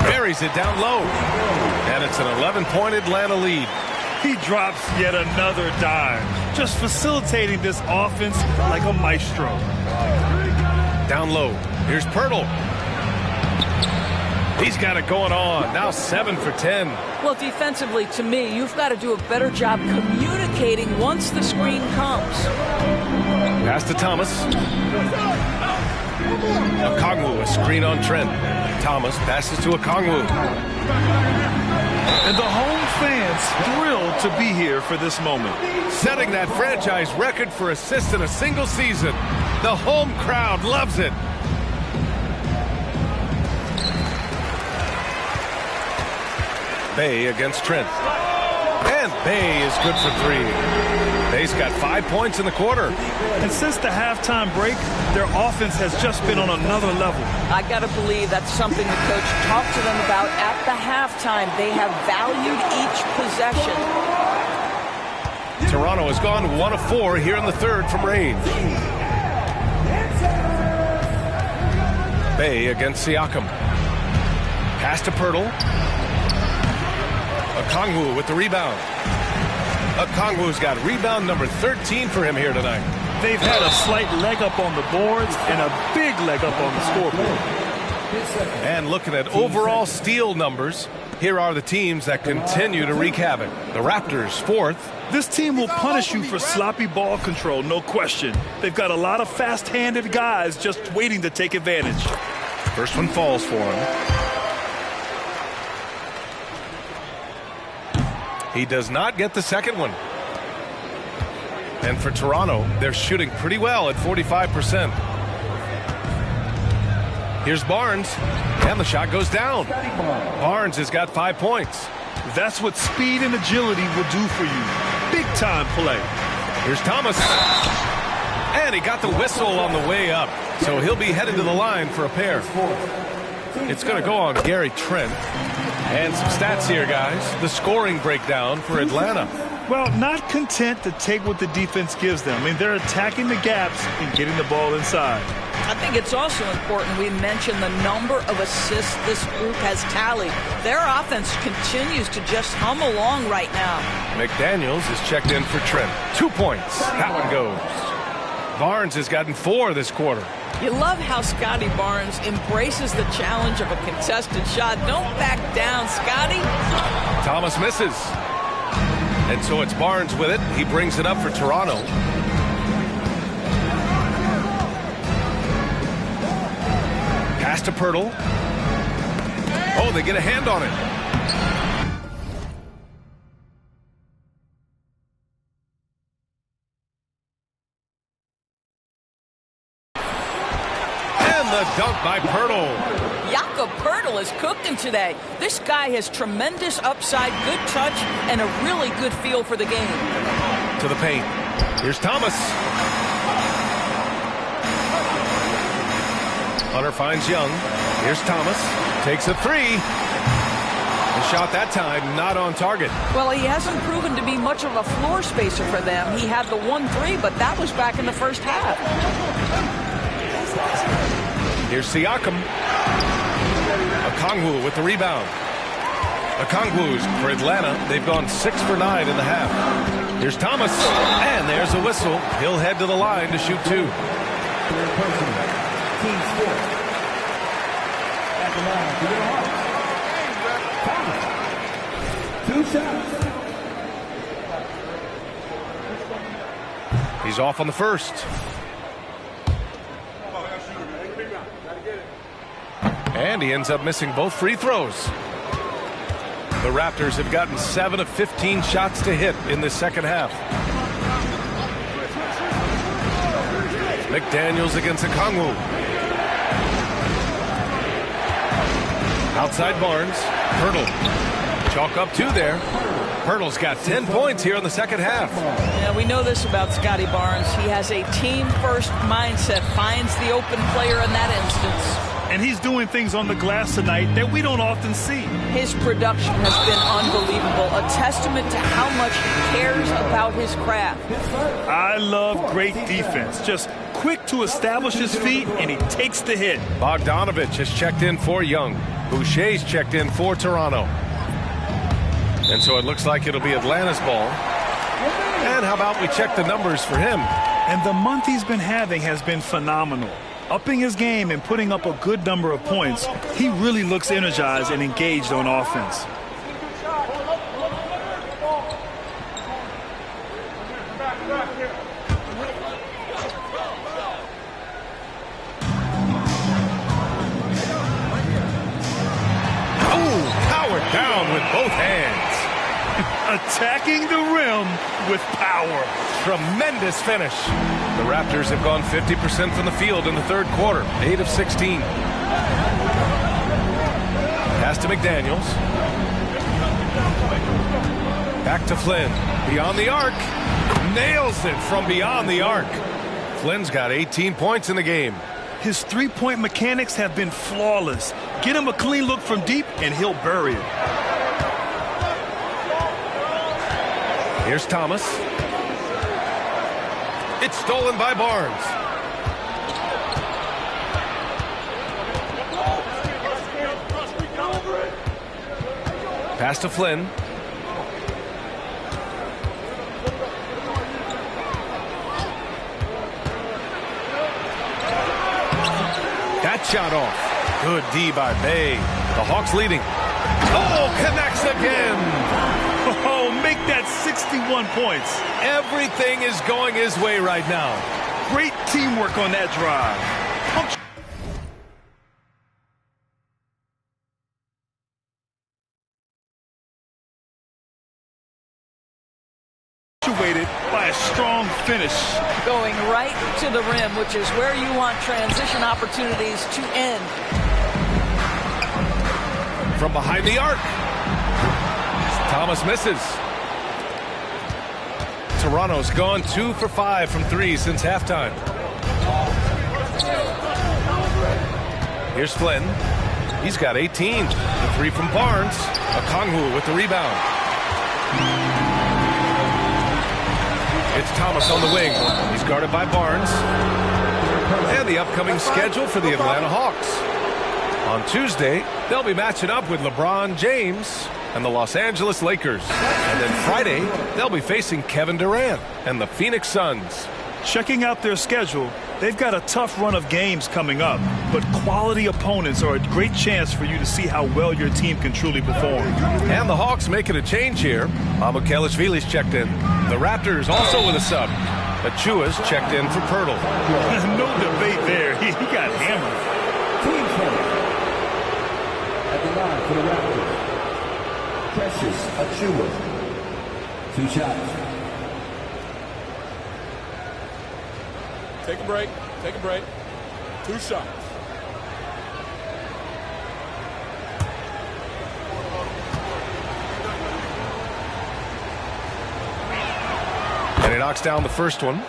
Buries it down low. And it's an 11-point Atlanta lead. He drops yet another dime, just facilitating this offense like a maestro. Down low. Here's Pirtle. He's got it going on. Now 7 for 10. Well, defensively, to me, you've got to do a better job communicating once the screen comes. Pass to Thomas. Okongwu, a screen on Trent. Thomas passes to Okongwu. And the home fans thrilled to be here for this moment. Setting that franchise record for assists in a single season. The home crowd loves it. Bay against Trent. And Bay is good for 3. Bay's got 5 points in the quarter. And since the halftime break, their offense has just been on another level. I got to believe that's something the coach talked to them about at the halftime. They have valued each possession. Toronto has gone 1 of 4 here in the third from range. Bay against Siakam. Pass to Pirtle. Okongwu with the rebound. Okongwu's got rebound number 13 for him here tonight. They've had a slight leg up on the boards and a big leg up on the scoreboard. And looking at overall steal numbers, here are the teams that continue to wreak havoc. The Raptors, 4th. This team will punish you for sloppy ball control, no question. They've got a lot of fast-handed guys just waiting to take advantage. First one falls for him. He does not get the second one. And for Toronto, they're shooting pretty well at 45%. Here's Barnes, and the shot goes down. Barnes has got 5 points. That's what speed and agility will do for you. Big-time play. Here's Thomas. And he got the whistle on the way up, so he'll be headed to the line for a pair. It's going to go on Gary Trent. And some stats here, guys. The scoring breakdown for Atlanta. Well, not content to take what the defense gives them. I mean, they're attacking the gaps and getting the ball inside. I think it's also important we mention the number of assists this group has tallied. Their offense continues to just hum along right now. McDaniels is checked in for Trent. 2 points. That one goes. Barnes has gotten 4 this quarter. You love how Scotty Barnes embraces the challenge of a contested shot. Don't back down, Scotty. Thomas misses. And so it's Barnes with it. He brings it up for Toronto. Pass to Pirtle. Oh, they get a hand on it. Dunk by Pirtle. Jakob Pirtle is cooking today. This guy has tremendous upside, good touch, and a really good feel for the game. To the paint. Here's Thomas. Hunter finds Young. Here's Thomas. Takes a 3. The shot that time not on target. Well, he hasn't proven to be much of a floor spacer for them. He had the 1-3, but that was back in the first half. Here's Siakam. Okongwu with the rebound. Okongwu's for Atlanta. They've gone 6 for 9 in the half. Here's Thomas. And there's a whistle. He'll head to the line to shoot 2. He's off on the first. And he ends up missing both free throws. The Raptors have gotten 7 of 15 shots to hit in this second half. McDaniels against Okongwu. Outside Barnes. Pirtle. Chalk up 2 there. Pirtle's got 10 points here in the second half. Yeah, we know this about Scotty Barnes. He has a team-first mindset, finds the open player in that instance. And he's doing things on the glass tonight that we don't often see. His production has been unbelievable, a testament to how much he cares about his craft. I love great defense. Just quick to establish his feet, and he takes the hit. Bogdanovich has checked in for Young. Boucher's checked in for Toronto. And so it looks like it'll be Atlanta's ball. And how about we check the numbers for him? And the month he's been having has been phenomenal. Upping his game and putting up a good number of points, he really looks energized and engaged on offense. Oh, powered down with both hands. Attacking the rim with power. Tremendous finish. The Raptors have gone 50% from the field in the third quarter, 8 of 16. Pass to McDaniels. Back to Flynn. Beyond the arc. Nails it from beyond the arc. Flynn's got 18 points in the game. His three-point mechanics have been flawless. Get him a clean look from deep, and he'll bury it. Here's Thomas. It's stolen by Barnes. Pass to Flynn. That shot off. Good D by Bay. The Hawks leading. Oh, connects again. Oh, make that 61 points. Everything is going his way right now. Great teamwork on that drive. Punctuated by a strong finish. Going right to the rim, which is where you want transition opportunities to end. From behind the arc. Thomas misses. Toronto's gone 2 for 5 from 3 since halftime. Here's Flynn. He's got 18. The 3 from Barnes. Okongwu with the rebound. It's Thomas on the wing. He's guarded by Barnes. And the upcoming schedule for the Atlanta Hawks. On Tuesday, they'll be matching up with LeBron James and the Los Angeles Lakers. And then Friday, they'll be facing Kevin Durant and the Phoenix Suns. Checking out their schedule, they've got a tough run of games coming up, but quality opponents are a great chance for you to see how well your team can truly perform. And the Hawks making a change here. Mamukelashvili's checked in. The Raptors also with a sub. Achua's checked in for Pirtle. No debate there. He got hammered. Team foul. At the line for the Raptors, Precious Achiuwa. 2 shots. Take a break. Take a break. 2 shots. And he knocks down the first one.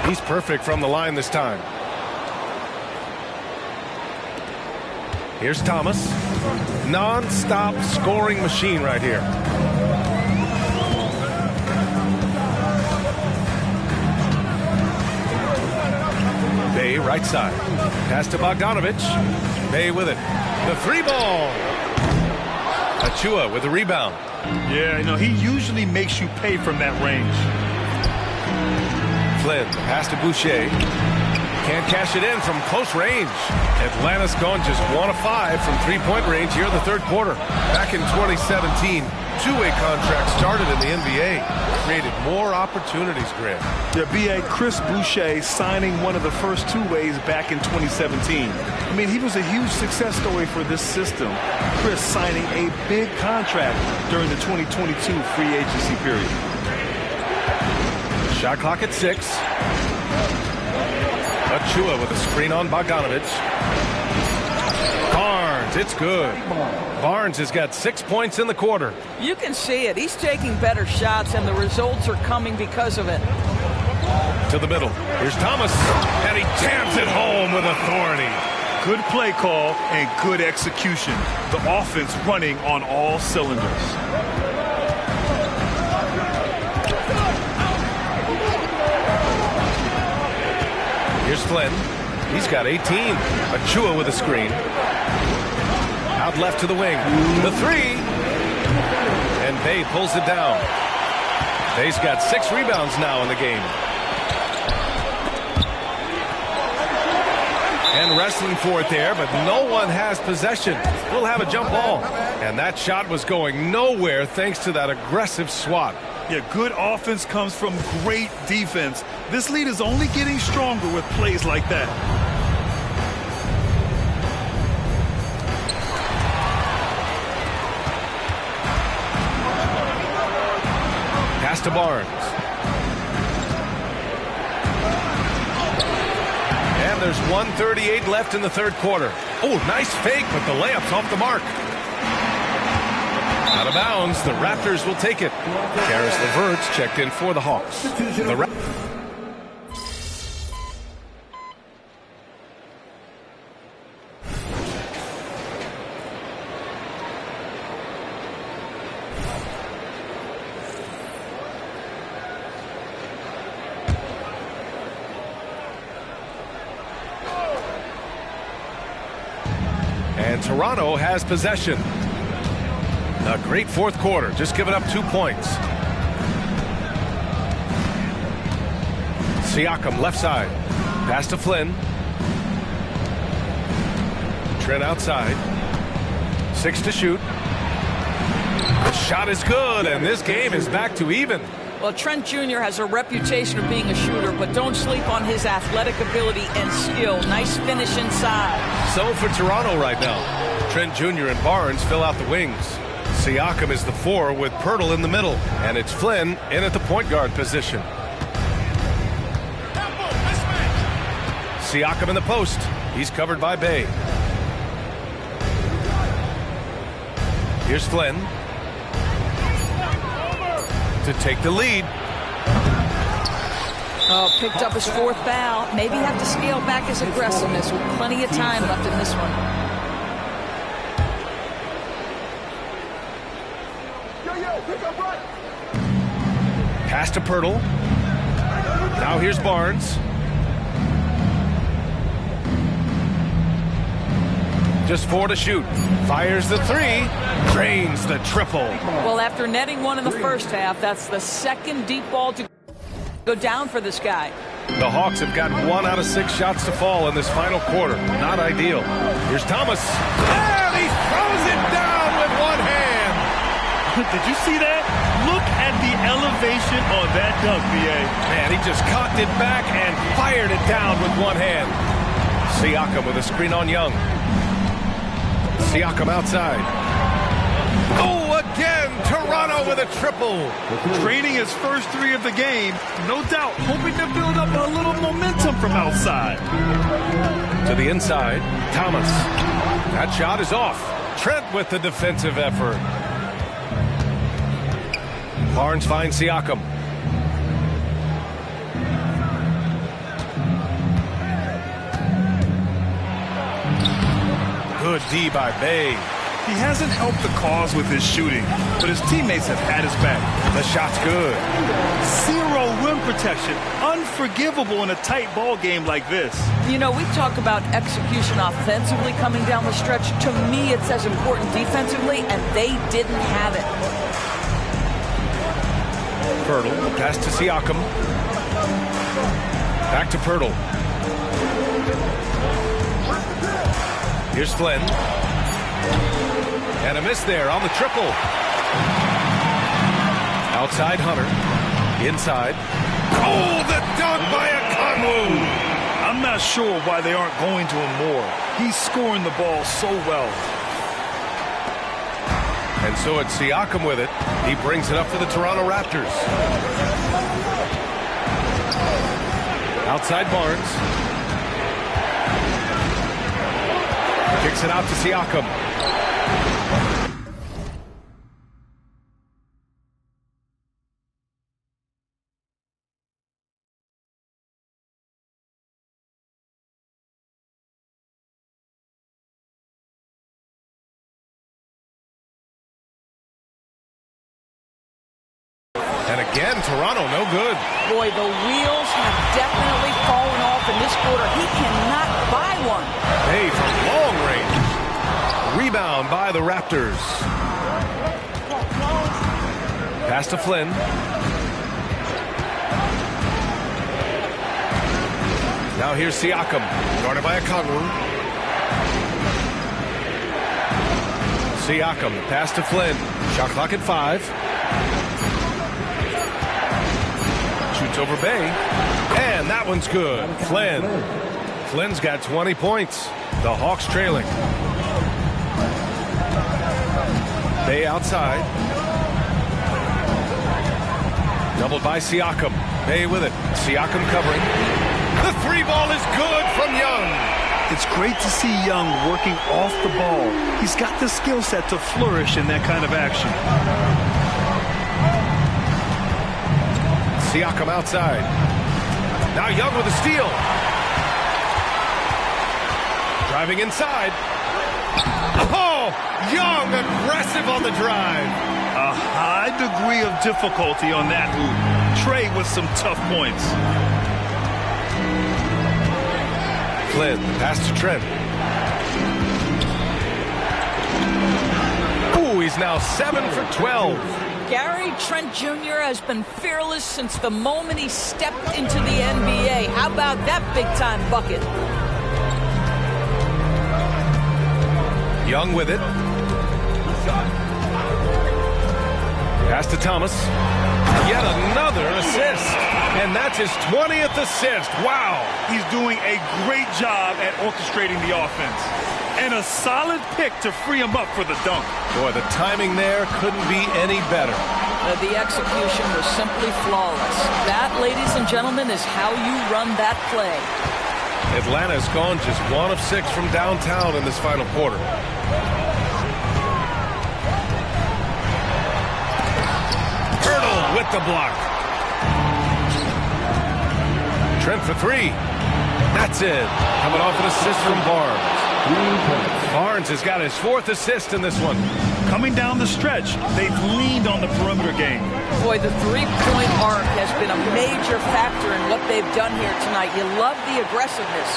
He's perfect from the line this time. Here's Thomas. Non-stop scoring machine right here. Bay right side. Pass to Bogdanovich. Bay with it. The 3-ball. Achua with the rebound. Yeah, you know, he usually makes you pay from that range. Flynn, pass to Boucher. Can't cash it in from close range. Atlanta's gone just 1 of 5 from 3-point range here in the third quarter. Back in 2017, two-way contracts started in the NBA. Created more opportunities, Grant. Yeah, B.A. Chris Boucher signing one of the first two-ways back in 2017. I mean, he was a huge success story for this system. Chris signing a big contract during the 2022 free agency period. Shot clock at 6. Achua with a screen on Bogdanovich. Barnes, it's good. Barnes has got 6 points in the quarter. You can see it. He's taking better shots, and the results are coming because of it. To the middle. Here's Thomas, and he jams it home with authority. Good play call and good execution. The offense running on all cylinders. Here's Flynn. He's got 18. Achua with a screen. Out left to the wing. The 3. And Bay pulls it down. Bay's got 6 rebounds now in the game. And wrestling for it there, but no one has possession. We'll have a jump ball. And that shot was going nowhere thanks to that aggressive swat. Yeah, good offense comes from great defense. This lead is only getting stronger with plays like that. Pass to Barnes. And there's 1:38 left in the third quarter. Oh, nice fake, but the layup's off the mark. Out of bounds, the Raptors will take it. Caris LeVert's checked in for the Hawks. And Toronto has possession. A great fourth quarter, just giving up 2 points. Siakam left side. Pass to Flynn. Trent outside. 6 to shoot. The shot is good, and this game is back to even. Well, Trent Jr. has a reputation of being a shooter, but don't sleep on his athletic ability and skill. Nice finish inside. So for Toronto right now, Trent Jr. and Barnes fill out the wings. Siakam is the 4 with Poeltl in the middle, and it's Flynn in at the point guard position. Siakam in the post. He's covered by Bey. Here's Flynn to take the lead. Oh, picked up his 4th foul. Maybe have to scale back his aggressiveness with plenty of time left in this one. Pass to Poeltl. Now here's Barnes. Just 4 to shoot. Fires the 3. Drains the triple. Well, after netting 1 in the first half, that's the 2nd deep ball to go down for this guy. The Hawks have got 1 out of 6 shots to fall in this final quarter. Not ideal. Here's Thomas. And he throws it down with 1 hand. Did you see that? Look at the elevation on that dunk, B.A. Man, he just cocked it back and fired it down with 1 hand. Siakam with a screen on Young. Siakam outside. Oh, again, Toronto with a triple. Draining his first 3 of the game, no doubt, hoping to build up a little momentum from outside. To the inside, Thomas. That shot is off. Trent with the defensive effort. Barnes finds Siakam. Good D by Bey. He hasn't helped the cause with his shooting, but his teammates have had his back. The shot's good. 0 rim protection. Unforgivable in a tight ball game like this. You know, we talk about execution offensively coming down the stretch. To me, it's as important defensively, and they didn't have it. Poeltl, pass to Siakam. Back to Poeltl. Here's Flynn. And a miss there on the triple. Outside Hunter. Inside. Oh, the dunk by Okongwu. I'm not sure why they aren't going to him more. He's scoring the ball so well. And so it's Siakam with it. He brings it up for the Toronto Raptors. Outside Barnes. Kicks it out to Siakam. And again, Toronto, no good. Boy, the wheels have definitely fallen off in this quarter. He cannot buy one. Hey, from long range. Rebound by the Raptors. Pass to Flynn. Now here's Siakam, guarded by Okongwu. Siakam, pass to Flynn. Shot clock at 5. Shoots over Bey. And that one's good. Flynn. Flynn's got 20 points. The Hawks trailing. Bey outside. Doubled by Siakam. Bey with it. Siakam covering. The 3 ball is good from Young. It's great to see Young working off the ball. He's got the skill set to flourish in that kind of action. Siakam outside. Now Young with a steal. Driving inside. Oh, Young aggressive on the drive. A high degree of difficulty on that hoop. Trey with some tough points. Flynn, pass to Trent. Ooh, he's now 7 for 12. Gary Trent Jr. has been fearless since the moment he stepped into the NBA. How about that big-time bucket? Young with it. Pass to Thomas. Yet another assist. And that's his 20th assist. Wow. He's doing a great job at orchestrating the offense. And a solid pick to free him up for the dunk. Boy, the timing there couldn't be any better. The execution was simply flawless. That, ladies and gentlemen, is how you run that play. Atlanta's gone just 1 of 6 from downtown in this final quarter. Hurdle with the block. Trent for 3. That's it. Coming off an assist from Barnes. Barnes has got his 4th assist in this one. Coming down the stretch, they've leaned on the perimeter game. Boy, the three-point arc has been a major factor in what they've done here tonight. You love the aggressiveness.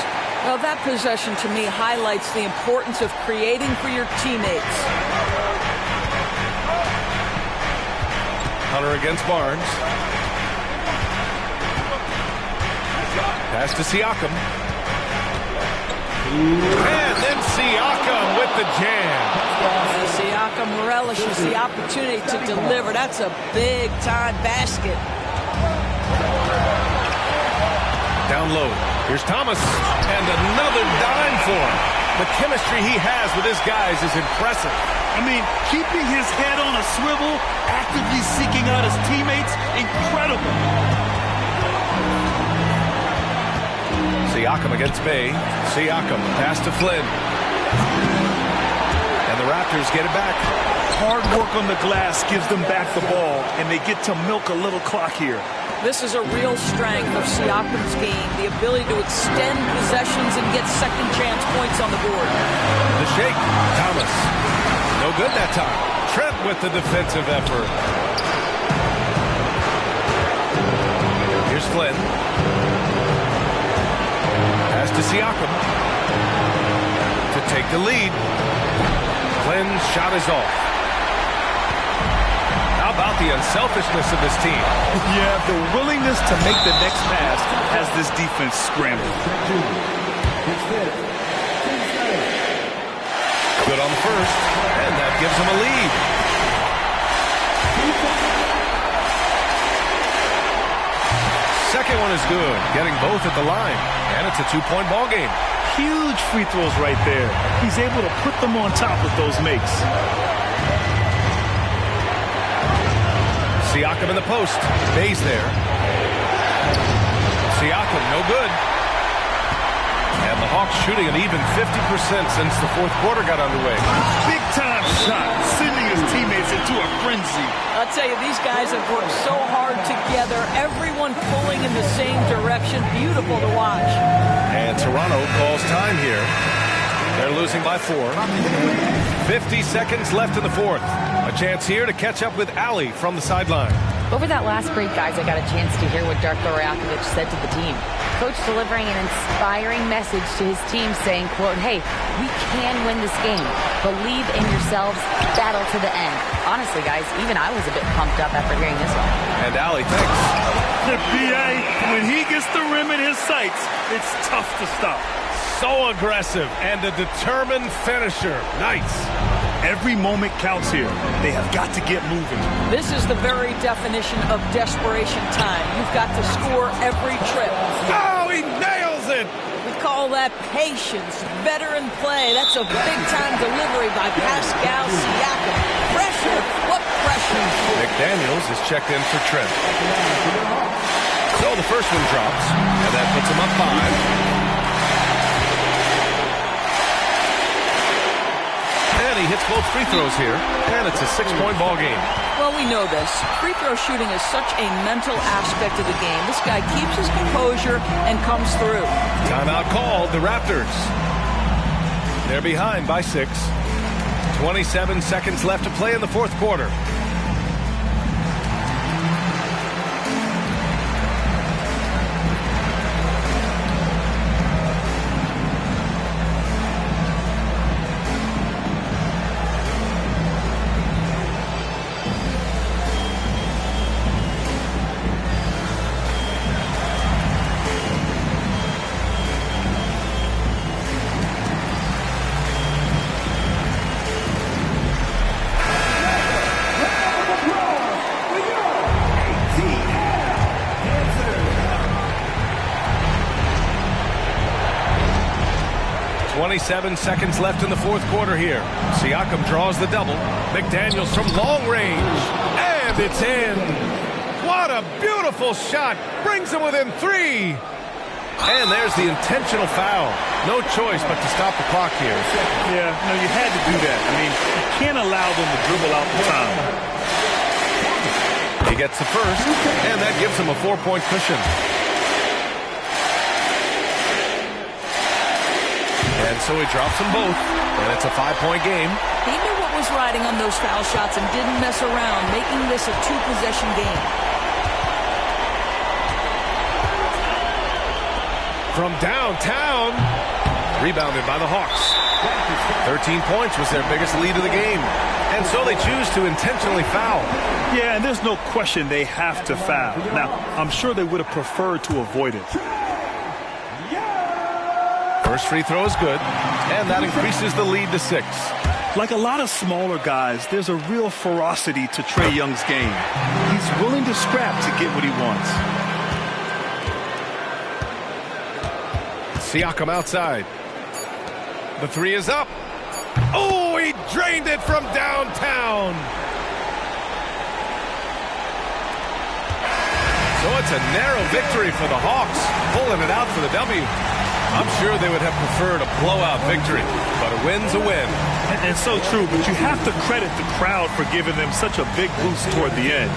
Well, that possession to me highlights the importance of creating for your teammates. Hunter against Barnes. Pass to Siakam. And then Siakam with the jam. Siakam relishes the opportunity to deliver. That's a big-time basket. Down low. Here's Thomas. And another dime for him. The chemistry he has with his guys is impressive. I mean, keeping his head on a swivel, actively seeking out his teammates, incredible. Siakam against Bay. Siakam, pass to Flynn. And the Raptors get it back. Hard work on the glass gives them back the ball, and they get to milk a little clock here. This is a real strength of Siakam's game, the ability to extend possessions and get second chance points on the board. The shake. Thomas. No good that time. Trent with the defensive effort. Here's Flynn. Pass to Siakam to take the lead. Flynn's shot is off. How about the unselfishness of this team? Yeah, the willingness to make the next pass has this defense scrambling. Good on the first, and that gives them a lead. Second one is good, getting both at the line, and it's a 2-point ball game. Huge free throws right there. He's able to put them on top with those makes. Siakam in the post. Bay's there. Siakam, no good. And the Hawks shooting an even 50% since the fourth quarter got underway. Big-time shot, sending his teammates into a frenzy. I'll tell you, these guys have worked so hard together. Everyone pulling in the same direction. Beautiful to watch. And Toronto calls time here. They're losing by 4. 50 seconds left in the fourth. A chance here to catch up with Ali from the sideline. Over that last break, guys, I got a chance to hear what Darko Rajakovic said to the team. Coach delivering an inspiring message to his team saying, quote, hey, we can win this game. Believe in yourselves. Battle to the end. Honestly, guys, even I was a bit pumped up after hearing this one. And Ali, thanks. The PA, when he gets the rim in his sights, it's tough to stop. So aggressive and a determined finisher. Nice. Every moment counts here. They have got to get moving. This is the very definition of desperation time. You've got to score every trip. Oh, he nails it! We call that patience, veteran play. That's a big-time delivery by Pascal Siakam. Pressure, what pressure? McDaniels is checked in for Trent. So the first one drops, and that puts him up 5. And he hits both free throws here, and it's a 6-point ball game. Well, we know this. Free throw shooting is such a mental aspect of the game. This guy keeps his composure and comes through. Timeout called, the Raptors. They're behind by 6. 27 seconds left to play in the fourth quarter. Seven seconds left in the fourth quarter here. Siakam draws the double. McDaniels from long range. And it's in. What a beautiful shot. Brings him within 3. And there's the intentional foul. No choice but to stop the clock here. Yeah, no, you had to do that. I mean, you can't allow them to dribble out the time. He gets the first, and that gives him a 4-point cushion. And so he drops them both, and it's a 5-point game. He knew what was riding on those foul shots and didn't mess around, making this a 2-possession game. From downtown, rebounded by the Hawks. 13 points was their biggest lead of the game, and so they choose to intentionally foul. Yeah, and there's no question they have to foul. Now, I'm sure they would have preferred to avoid it. First free throw is good, and that increases the lead to 6. Like a lot of smaller guys, there's a real ferocity to Trae Young's game. He's willing to scrap to get what he wants. Siakam outside. The 3 is up. Oh, he drained it from downtown. So it's a narrow victory for the Hawks, pulling it out for the W. I'm sure they would have preferred a blowout victory, but a win's a win. And so true, but you have to credit the crowd for giving them such a big boost toward the end.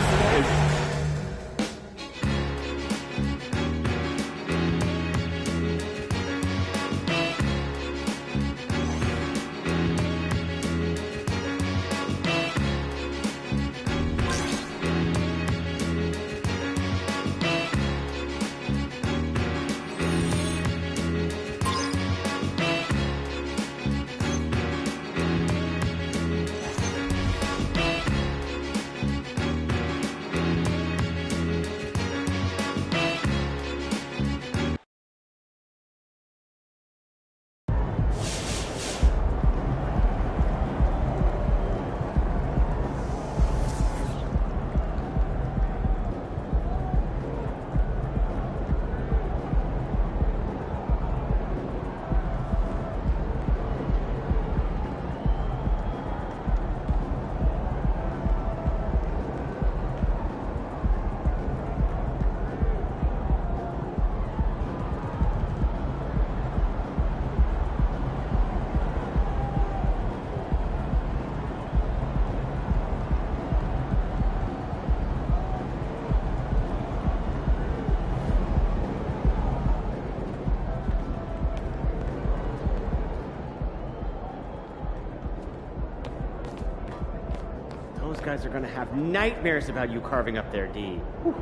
Those guys are going to have nightmares about you carving up their D. Whew.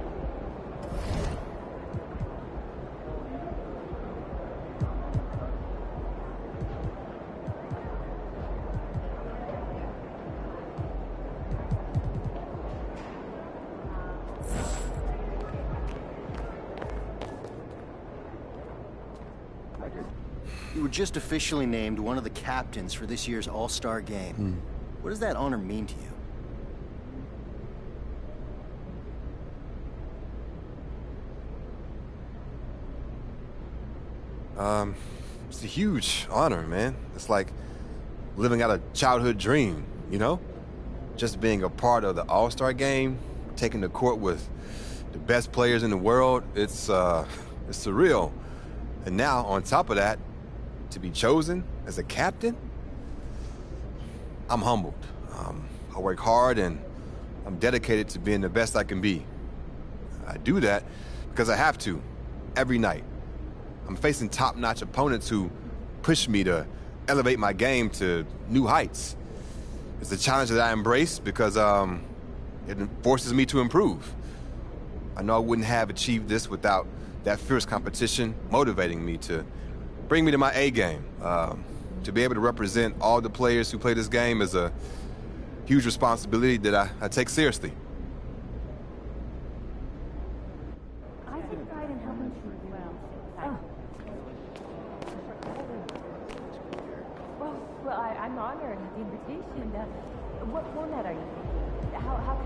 You were just officially named one of the captains for this year's All-Star Game. What does that honor mean to you? It's a huge honor, man. It's like living out a childhood dream, you know? Just being a part of the All-Star Game, taking the court with the best players in the world, it's surreal. And now, on top of that, to be chosen as a captain, I'm humbled. I work hard and I'm dedicated to being the best I can be. I do that because I have to, every night. I'm facing top-notch opponents who push me to elevate my game to new heights. It's a challenge that I embrace because it forces me to improve. I know I wouldn't have achieved this without that fierce competition motivating me to bring me to my A game. To be able to represent all the players who play this game is a huge responsibility that I take seriously. I take pride in helping people. Well, I'm honored at the invitation. What format are you? How